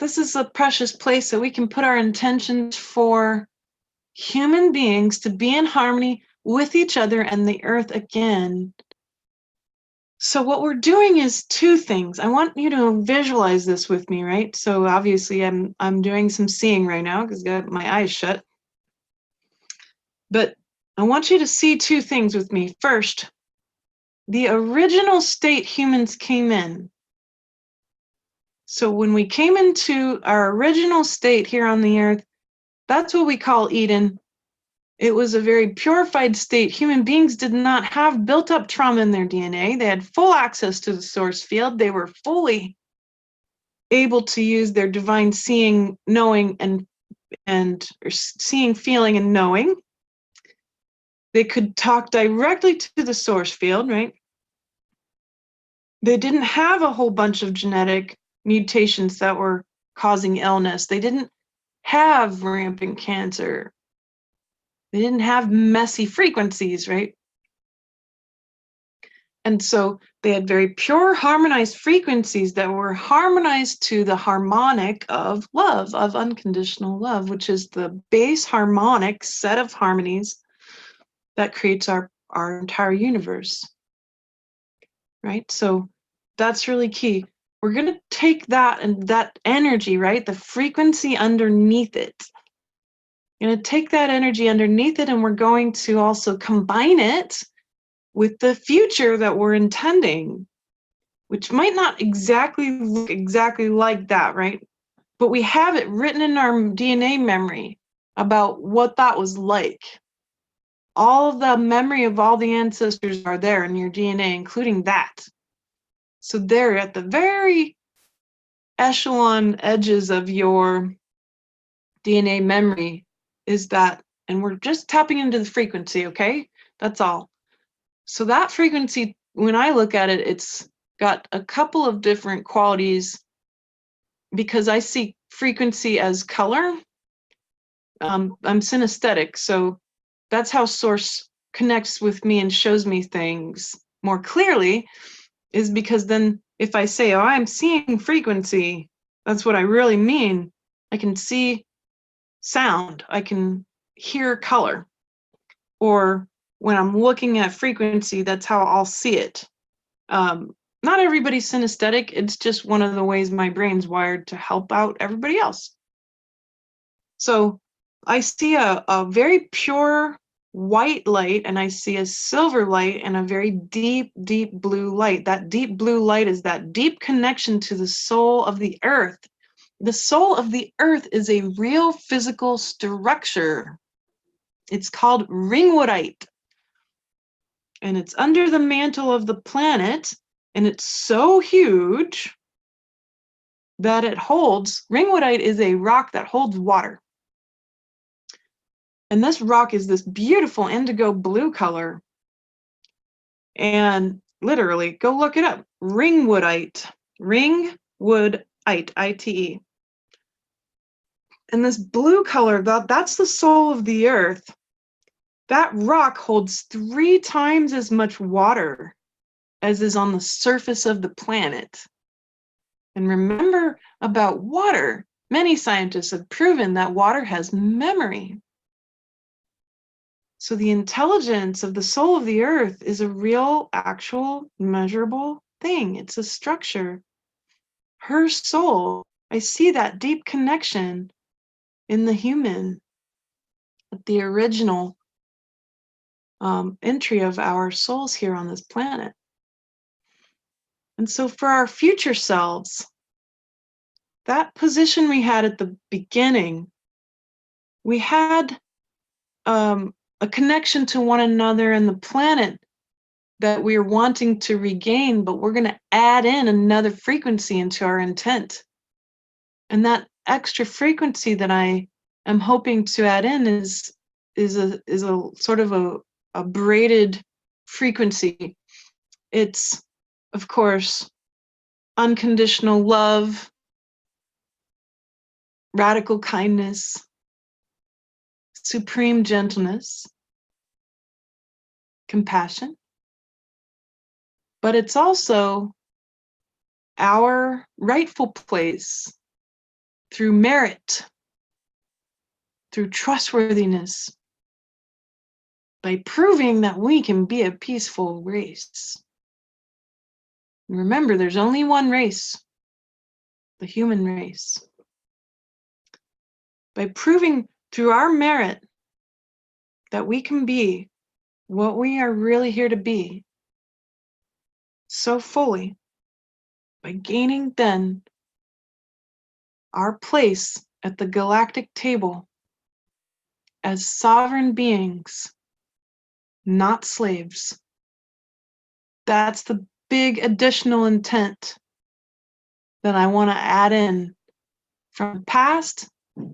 this is a precious place that we can put our intentions for human beings to be in harmony with each other and the earth again. So what we're doing is two things. I want you to visualize this with me, right? So obviously I'm doing some seeing right now because I got my eyes shut. But I want you to see two things with me. First, the original state humans came in. So when we came into our original state here on the earth, that's what we call Eden. It was a very purified state. Human beings did not have built up trauma in their DNA. They had full access to the source field. They were fully able to use their divine seeing, knowing, or seeing, feeling, and knowing. They could talk directly to the source field, right? They didn't have a whole bunch of genetic mutations that were causing illness. They didn't have rampant cancer. They didn't have messy frequencies, right? And so they had very pure harmonized frequencies that were harmonized to the harmonic of love, of unconditional love, which is the base harmonic set of harmonies that creates our entire universe. Right? So that's really key. We're going to take that and that energy, right? The frequency underneath it. We're going to take that energy underneath it, and we're going to also combine it with the future that we're intending, which might not exactly look exactly like that, right? But we have it written in our DNA memory about what that was like. All of the memory of all the ancestors are there in your DNA, including that. So they're at the very echelon edges of your DNA memory is that, and we're just tapping into the frequency, okay? That's all. So that frequency, when I look at it, it's got a couple of different qualities because I see frequency as color. I'm synesthetic, so that's how Source connects with me and shows me things more clearly, is because then if I say, oh, I'm seeing frequency, that's what I really mean. I can see sound, I can hear color, or when I'm looking at frequency, that's how I'll see it. Not everybody's synesthetic. It's just one of the ways my brain's wired to help out everybody else. So I see a very pure white light, and I see a silver light and a very deep, deep blue light. That deep blue light is that deep connection to the soul of the earth. The soul of the earth is a real physical structure. It's called ringwoodite. And it's under the mantle of the planet, and it's so huge that it holds, ringwoodite is a rock that holds water. And this rock is this beautiful indigo blue color. And literally, go look it up. Ringwoodite. Ringwoodite, I-T-E. And this blue color, that's the soul of the earth. That rock holds 3 times as much water as is on the surface of the planet. And remember about water, many scientists have proven that water has memory. So the intelligence of the soul of the earth is a real, actual, measurable thing. It's a structure. Her soul, I see that deep connection in the human, the original entry of our souls here on this planet. And so for our future selves, that position we had at the beginning, we had a connection to one another and the planet that we're wanting to regain, but we're going to add in another frequency into our intent. And that extra frequency that I am hoping to add in is a sort of a braided frequency. It's, of course, unconditional love, radical kindness, supreme gentleness, compassion. But it's also our rightful place through merit, through trustworthiness, by proving that we can be a peaceful race. And remember, there's only one race, the human race. By proving through our merit that we can be what we are really here to be so fully, by gaining then our place at the galactic table as sovereign beings, not slaves. That's the big additional intent that I want to add in from the past.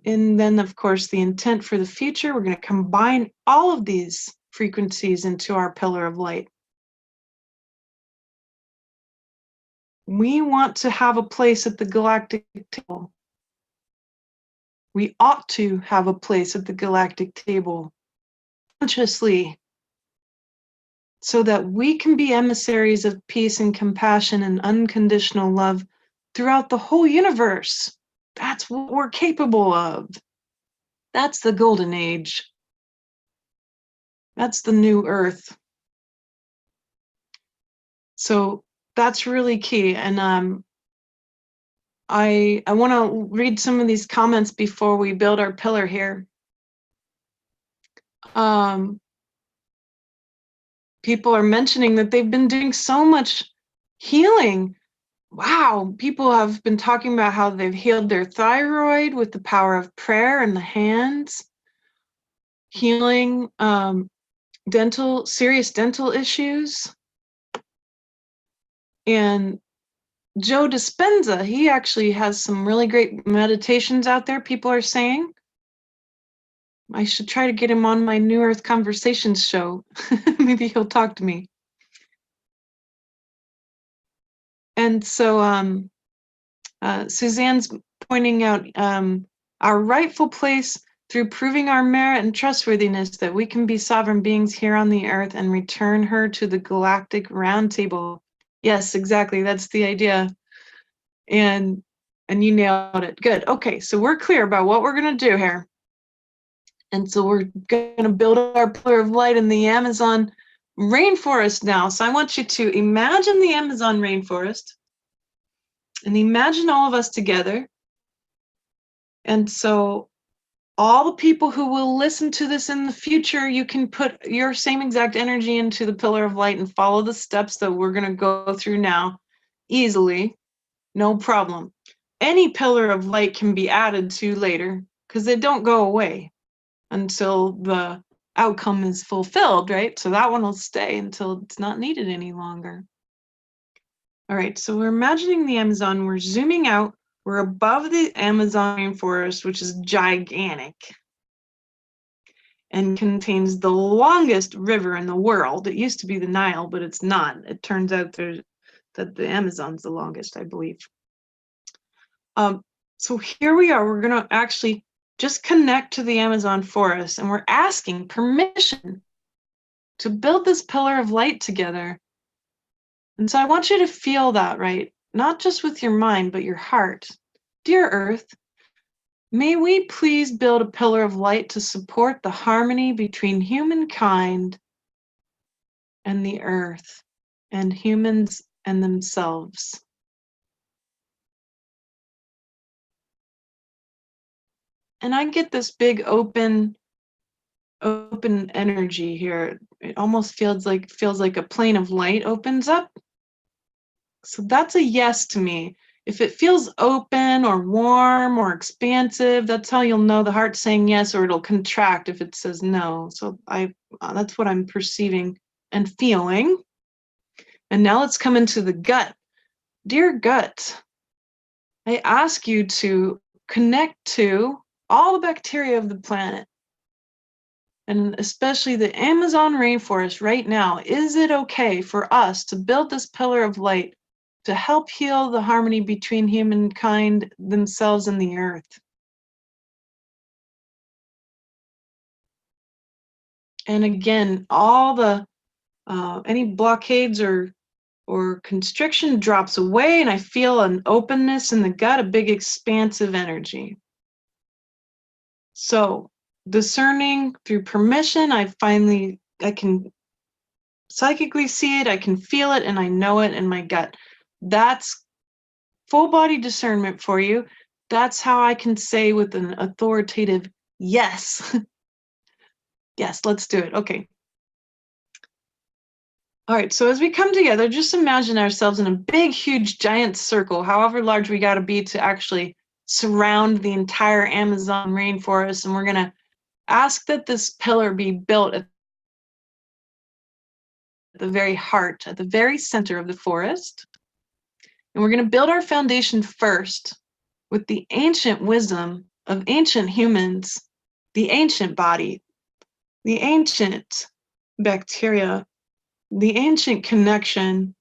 And then, of course, the intent for the future. We're going to combine all of these frequencies into our pillar of light. We want to have a place at the galactic table. We ought to have a place at the galactic table consciously, so that we can be emissaries of peace and compassion and unconditional love throughout the whole universe. That's what we're capable of. That's the golden age. That's the new earth. So that's really key. And I want to read some of these comments before we build our pillar here. People are mentioning that they've been doing so much healing. Wow, people have been talking about how they've healed their thyroid with the power of prayer and the hands, healing serious dental issues. And Joe Dispenza, he actually has some really great meditations out there, people are saying. I should try to get him on my New Earth Conversations show. Maybe he'll talk to me. And so Suzanne's pointing out our rightful place through proving our merit and trustworthiness that we can be sovereign beings here on the earth and return her to the galactic round table. Yes, exactly. That's the idea. And you nailed it. Good. Okay, so we're clear about what we're going to do here. And so we're going to build our pillar of light in the Amazon rainforest now. So I want you to imagine the Amazon rainforest and imagine all of us together. And so all the people who will listen to this in the future, you can put your same exact energy into the pillar of light and follow the steps that we're going to go through now easily. No problem. Any pillar of light can be added to later because they don't go away until the outcome is fulfilled, right? So that one will stay until it's not needed any longer. All right, so we're imagining the Amazon, we're zooming out, we're above the Amazon rainforest, which is gigantic and contains the longest river in the world. It used to be the Nile, but it's not. It turns out that the Amazon's the longest, I believe. So here we are, we're gonna actually just connect to the Amazon forest, and we're asking permission to build this pillar of light together. And so I want you to feel that, right? Not just with your mind, but your heart. Dear Earth, may we please build a pillar of light to support the harmony between humankind and the earth, and humans and themselves. And I get this big open energy here. It almost feels like a plane of light opens up. So that's a yes to me. If it feels open or warm or expansive, that's how you'll know the heart's saying yes, or it'll contract if it says no. So that's what I'm perceiving and feeling. And now let's come into the gut. Dear gut, I ask you to connect to all the bacteria of the planet, and especially the Amazon rainforest right now. Is it okay for us to build this pillar of light to help heal the harmony between humankind, themselves, and the earth? And again, all the any blockades or constriction drops away, and I feel an openness in the gut, a big expansive energy. So discerning through permission, I can psychically see it, I can feel it, and I know it in my gut. That's full body discernment for you. That's how I can say with an authoritative yes. Yes, let's do it. Okay. All right, so as we come together, just imagine ourselves in a big, huge, giant circle, however large we got to be to actually surround the entire Amazon rainforest. And we're going to ask that this pillar be built at the very heart, at the very center of the forest. And we're going to build our foundation first with the ancient wisdom of ancient humans, the ancient body, the ancient bacteria, the ancient connection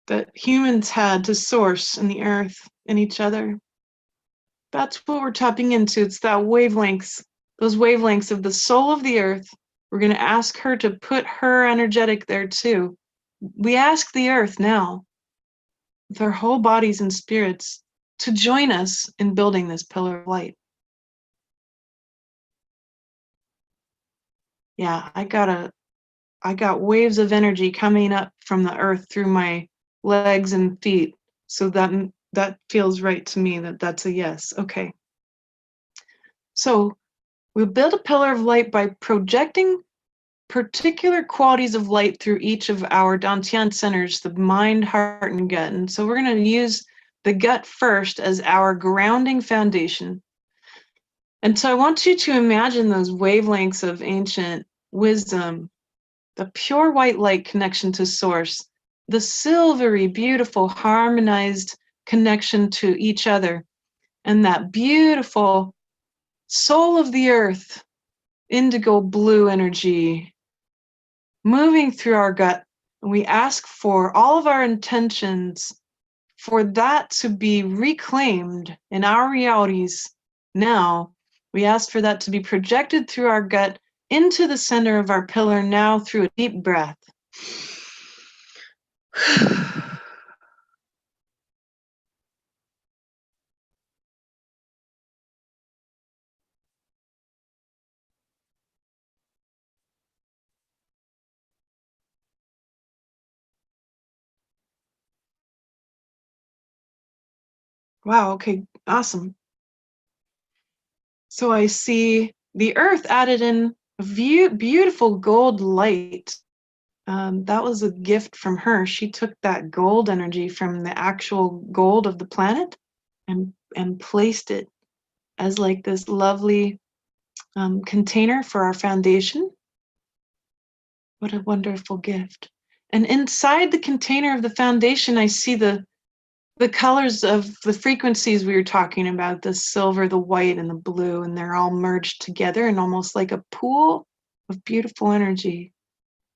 that humans had to source and the earth and each other. That's what we're tapping into. It's that wavelengths, those wavelengths of the soul of the earth We're going to ask her to put her energetic there too. We ask the earth now, with our whole bodies and spirits, to join us in building this pillar of light. Yeah, I got waves of energy coming up from the earth through my legs and feet. So that feels right to me, that's a yes. Okay. So we build a pillar of light by projecting particular qualities of light through each of our Dantian centers, the mind, heart, and gut. And so we're going to use the gut first as our grounding foundation. And so I want you to imagine those wavelengths of ancient wisdom, the pure white light connection to source, the silvery, beautiful, harmonized connection to each other, and that beautiful soul of the earth, indigo blue energy moving through our gut. And we ask for all of our intentions for that to be reclaimed in our realities now. We ask for that to be projected through our gut into the center of our pillar now through a deep breath. Wow, okay, awesome. So I see the earth added in beautiful gold light. That was a gift from her. She took that gold energy from the actual gold of the planet and placed it as like this lovely container for our foundation. What a wonderful gift. And inside the container of the foundation, I see the colors of the frequencies we were talking about, the silver, the white, and the blue, and they're all merged together in almost like a pool of beautiful energy.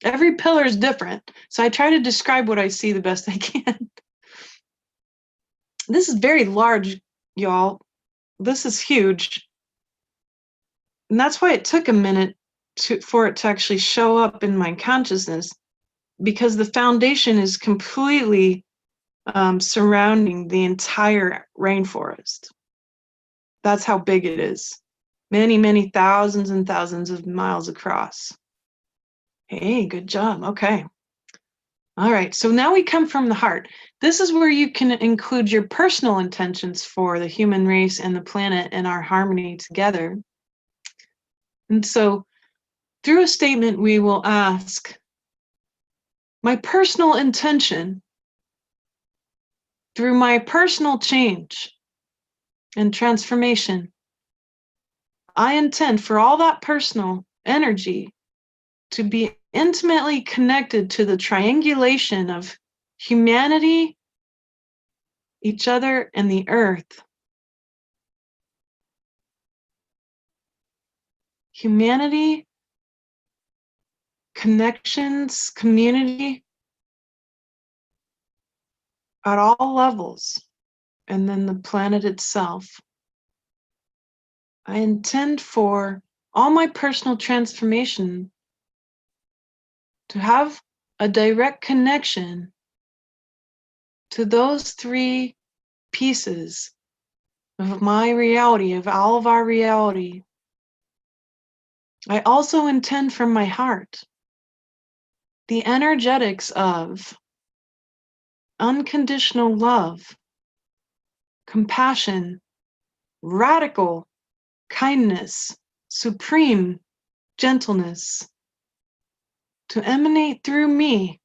Every pillar is different, so I try to describe what I see the best I can. This is very large, y'all. This is huge. And that's why it took a minute for it to actually show up in my consciousness, because the foundation is completely surrounding the entire rainforest. That's how big it is. Many, many thousands and thousands of miles across. Hey, good job. Okay. All right. So now we come from the heart. This is where you can include your personal intentions for the human race and the planet and our harmony together. And so through a statement, we will ask, my personal intention through my personal change and transformation, I intend for all that personal energy to be intimately connected to the triangulation of humanity, each other, and the earth. Humanity, connections, community at all levels, and then the planet itself. I intend for all my personal transformation to have a direct connection to those three pieces of my reality, of all of our reality. I also intend from my heart the energetics of unconditional love, compassion, radical kindness, supreme gentleness to emanate through me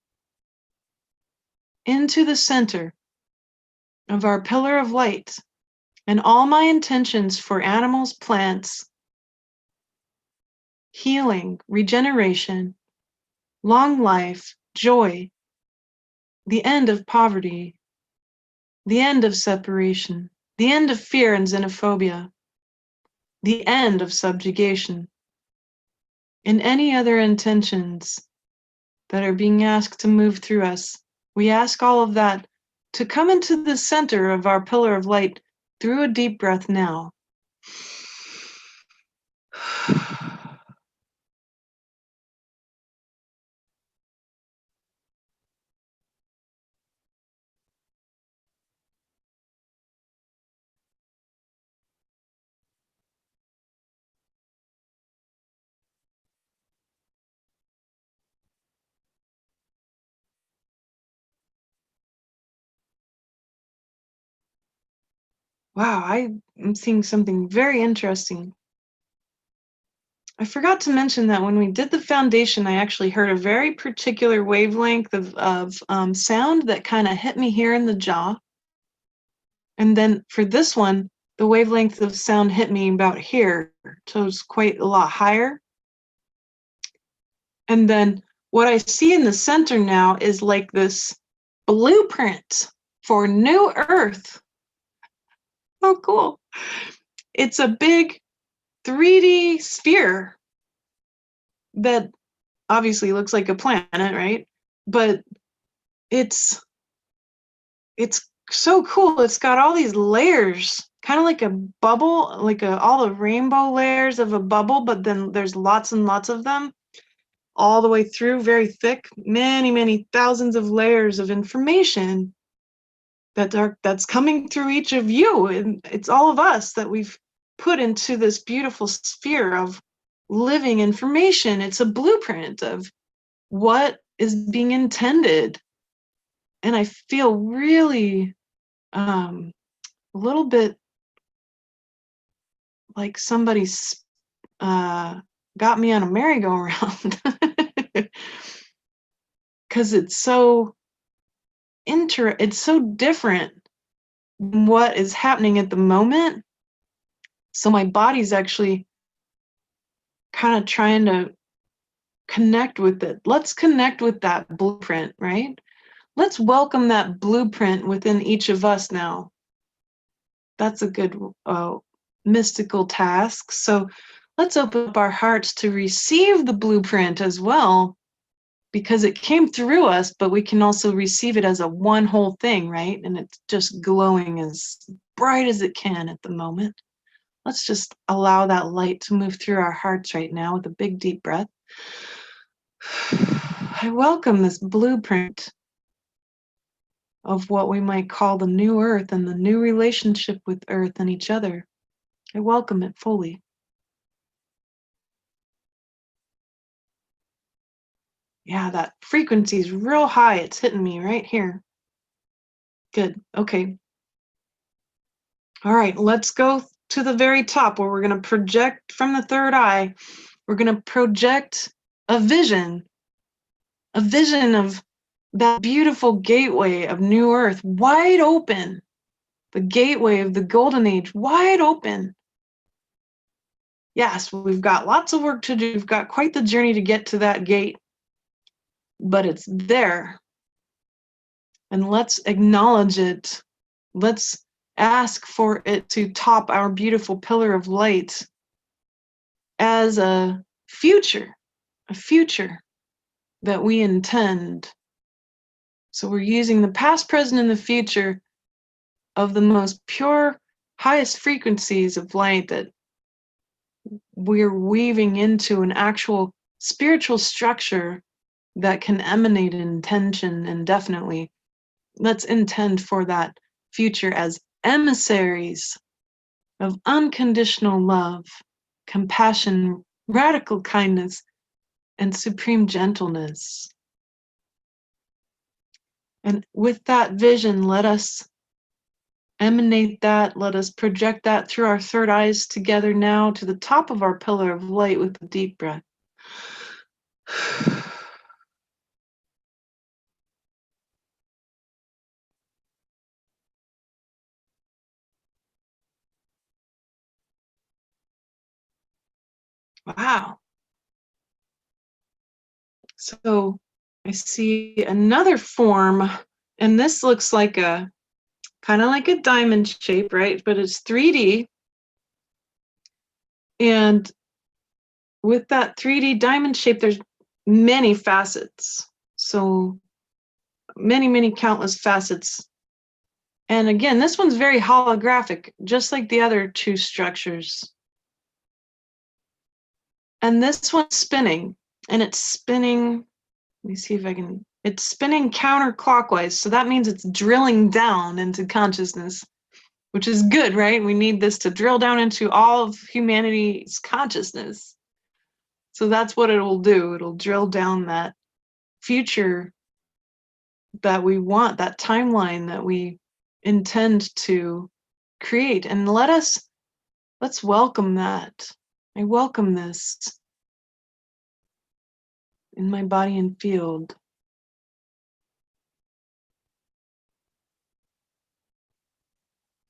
into the center of our pillar of light, and all my intentions for animals, plants, healing, regeneration, long life, joy, the end of poverty, the end of separation, the end of fear and xenophobia, the end of subjugation, and any other intentions that are being asked to move through us. We ask all of that to come into the center of our pillar of light through a deep breath now. Wow, I'm seeing something very interesting. I forgot to mention that when we did the foundation, I actually heard a very particular wavelength of sound that kind of hit me here in the jaw. And then for this one, the wavelength of sound hit me about here. So it's quite a lot higher. And then what I see in the center now is like this blueprint for New Earth. Oh, cool. It's a big 3D sphere that obviously looks like a planet, right? But it's so cool. It's got all these layers, kind of like a bubble, like all the rainbow layers of a bubble, but then there's lots and lots of them all the way through, very thick, many, many thousands of layers of information that's coming through each of you. And it's all of us that we've put into this beautiful sphere of living information. It's a blueprint of what is being intended. And I feel really a little bit like somebody's got me on a merry-go-round because it's so different than what is happening at the moment. So my body's actually kind of trying to connect with it. Let's connect with that blueprint, right? Let's welcome that blueprint within each of us now. That's a good mystical task. So let's open up our hearts to receive the blueprint as well, because it came through us, but we can also receive it as a one whole thing, right? And it's just glowing as bright as it can at the moment. Let's just allow that light to move through our hearts right now with a big deep breath. I welcome this blueprint of what we might call the new earth and the new relationship with earth and each other. I welcome it fully. Yeah, that frequency is real high. It's hitting me right here. Good. Okay. All right, let's go to the very top where we're going to project from the third eye. We're going to project a vision of that beautiful gateway of new earth, wide open. The gateway of the golden age, wide open. Yes, we've got lots of work to do. We've got quite the journey to get to that gate, but it's there. And let's acknowledge it. Let's ask for it to top our beautiful pillar of light as a future that we intend. So we're using the past, present, and the future of the most pure, highest frequencies of light that we're weaving into an actual spiritual structure that can emanate in intention indefinitely. Let's intend for that future as emissaries of unconditional love, compassion, radical kindness, and supreme gentleness. And with that vision, let us emanate that, let us project that through our third eyes together now to the top of our pillar of light with a deep breath. Wow. So I see another form, and this looks like a kind of like a diamond shape, right? But it's 3D. And with that 3D diamond shape, there's many facets. So many, many countless facets. And again, this one's very holographic, just like the other two structures. And this one's spinning, and it's spinning. Let me see if I can. It's spinning counterclockwise. So that means it's drilling down into consciousness, which is good, right? We need this to drill down into all of humanity's consciousness. So that's what it will do. It'll drill down that future that we want, that timeline that we intend to create. And let's welcome that. I welcome this in my body and field.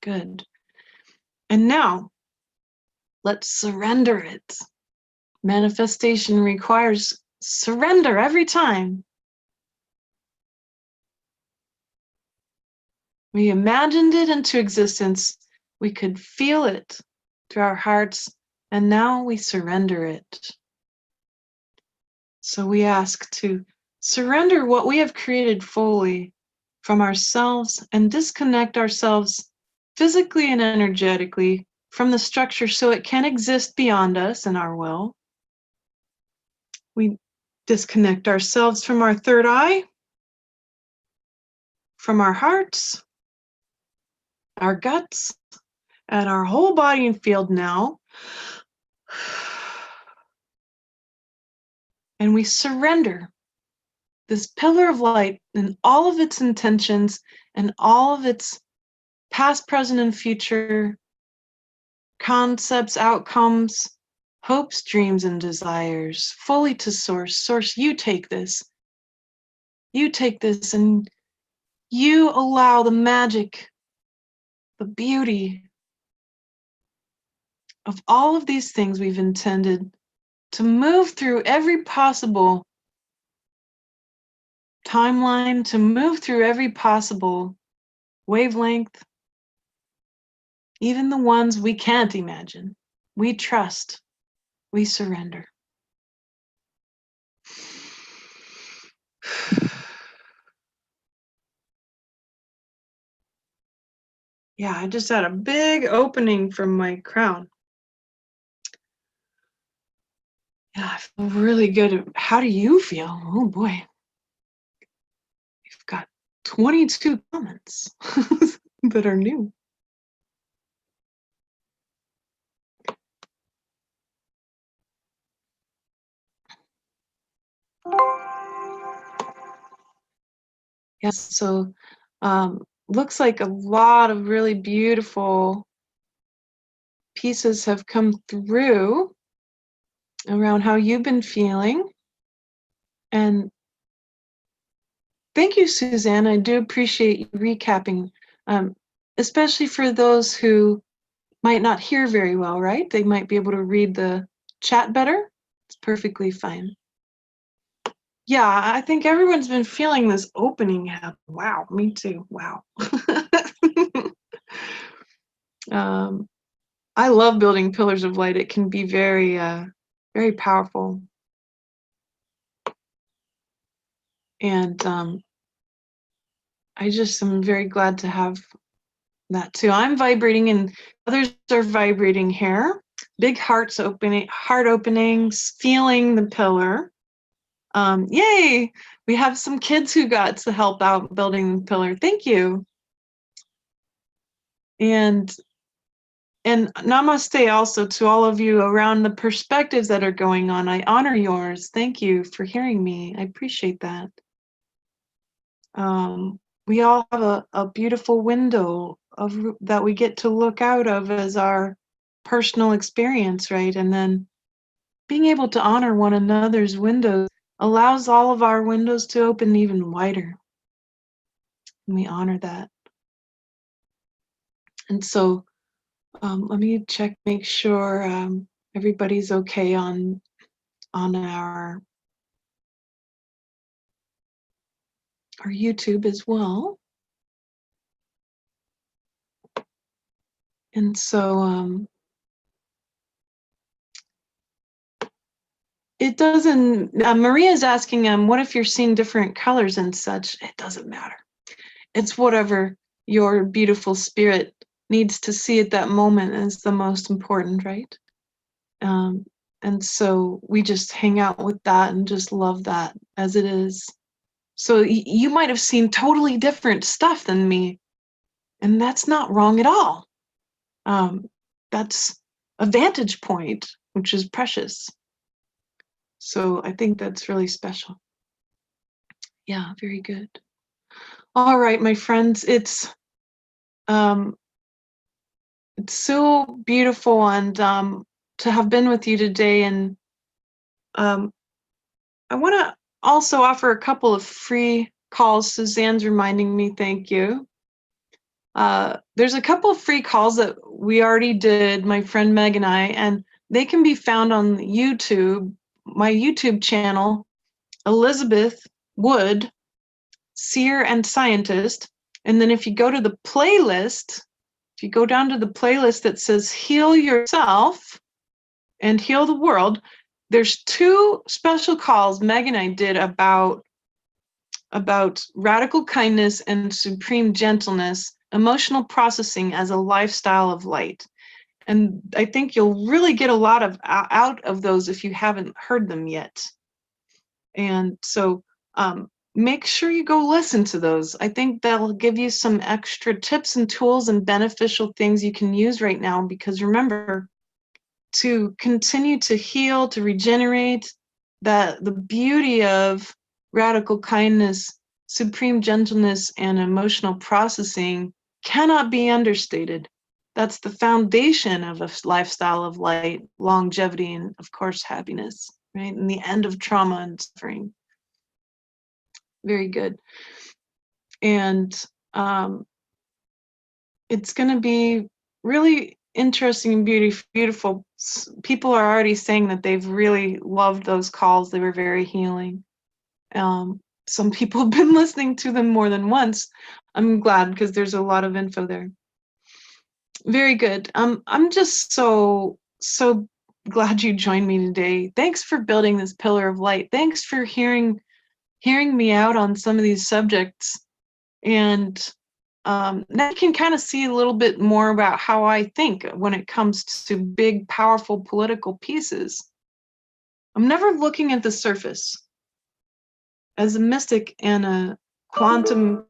Good. And now, let's surrender it. Manifestation requires surrender every time. We imagined it into existence. We could feel it through our hearts, and now we surrender it. So we ask to surrender what we have created fully from ourselves and disconnect ourselves physically and energetically from the structure so it can exist beyond us and our will. We disconnect ourselves from our third eye, from our hearts, our guts, and our whole body and field now. And we surrender this pillar of light and all of its intentions and all of its past, present, and future concepts, outcomes, hopes, dreams, and desires fully to Source. Source, you take this. You take this and you allow the magic, the beauty of all of these things we've intended to move through every possible timeline, to move through every possible wavelength, even the ones we can't imagine. We trust, we surrender. Yeah, I just had a big opening from my crown. Yeah, I feel really good. How do you feel? Oh boy. We've got 22 comments that are new. Yes, so looks like a lot of really beautiful pieces have come through around how you've been feeling. And thank you, Suzanne. I do appreciate you recapping, especially for those who might not hear very well, right? They might be able to read the chat better. It's perfectly fine. Yeah, I think everyone's been feeling this opening happen. Wow, me too. Wow. I love building pillars of light. It can be very, very powerful. And I just am very glad to have that too. I'm vibrating and others are vibrating here. Big heart openings, feeling the pillar. Yay! We have some kids who got to help out building the pillar. Thank you. And namaste also to all of you around the perspectives that are going on. I honor yours. Thank you for hearing me. I appreciate that. We all have a beautiful window that we get to look out of as our personal experience, right? And then being able to honor one another's windows allows all of our windows to open even wider. And we honor that. And so let me check, make sure everybody's okay on our YouTube as well. And so it doesn't, Maria's asking, what if you're seeing different colors and such? It doesn't matter. It's whatever your beautiful spirit needs to see at that moment is the most important, right? And so we just hang out with that and just love that as it is. So you might have seen totally different stuff than me, and that's not wrong at all. That's a vantage point, which is precious. So I think that's really special. Yeah, very good. All right, my friends, it's It's so beautiful, and to have been with you today. And um, I want to also offer a couple of free calls. Suzanne's reminding me, thank you. There's a couple of free calls that we already did, my friend Meg and I, and they can be found on YouTube, my YouTube channel, Elizabeth Wood, Seer and Scientist. And then if you go to the playlist, if you go down to the playlist that says Heal Yourself and Heal the World, there's 2 special calls Meg and I did about radical kindness and supreme gentleness, emotional processing as a lifestyle of light. And I think you'll really get a lot of out of those if you haven't heard them yet. And so make sure you go listen to those. I think that'll give you some extra tips and tools and beneficial things you can use right now, because remember, to continue to heal, to regenerate, that the beauty of radical kindness, supreme gentleness, and emotional processing cannot be understated. That's the foundation of a lifestyle of light, longevity, and of course, happiness, right? And the end of trauma and suffering. Very good. And it's going to be really interesting and beautiful. People are already saying that they've really loved those calls. They were very healing. Some people have been listening to them more than once. I'm glad, because there's a lot of info there. Very good. I'm just so glad you joined me today. Thanks for building this pillar of light. Thanks for hearing me out on some of these subjects. And now you can kind of see a little bit more about how I think when it comes to big, powerful political pieces. I'm never looking at the surface. As a mystic and a quantum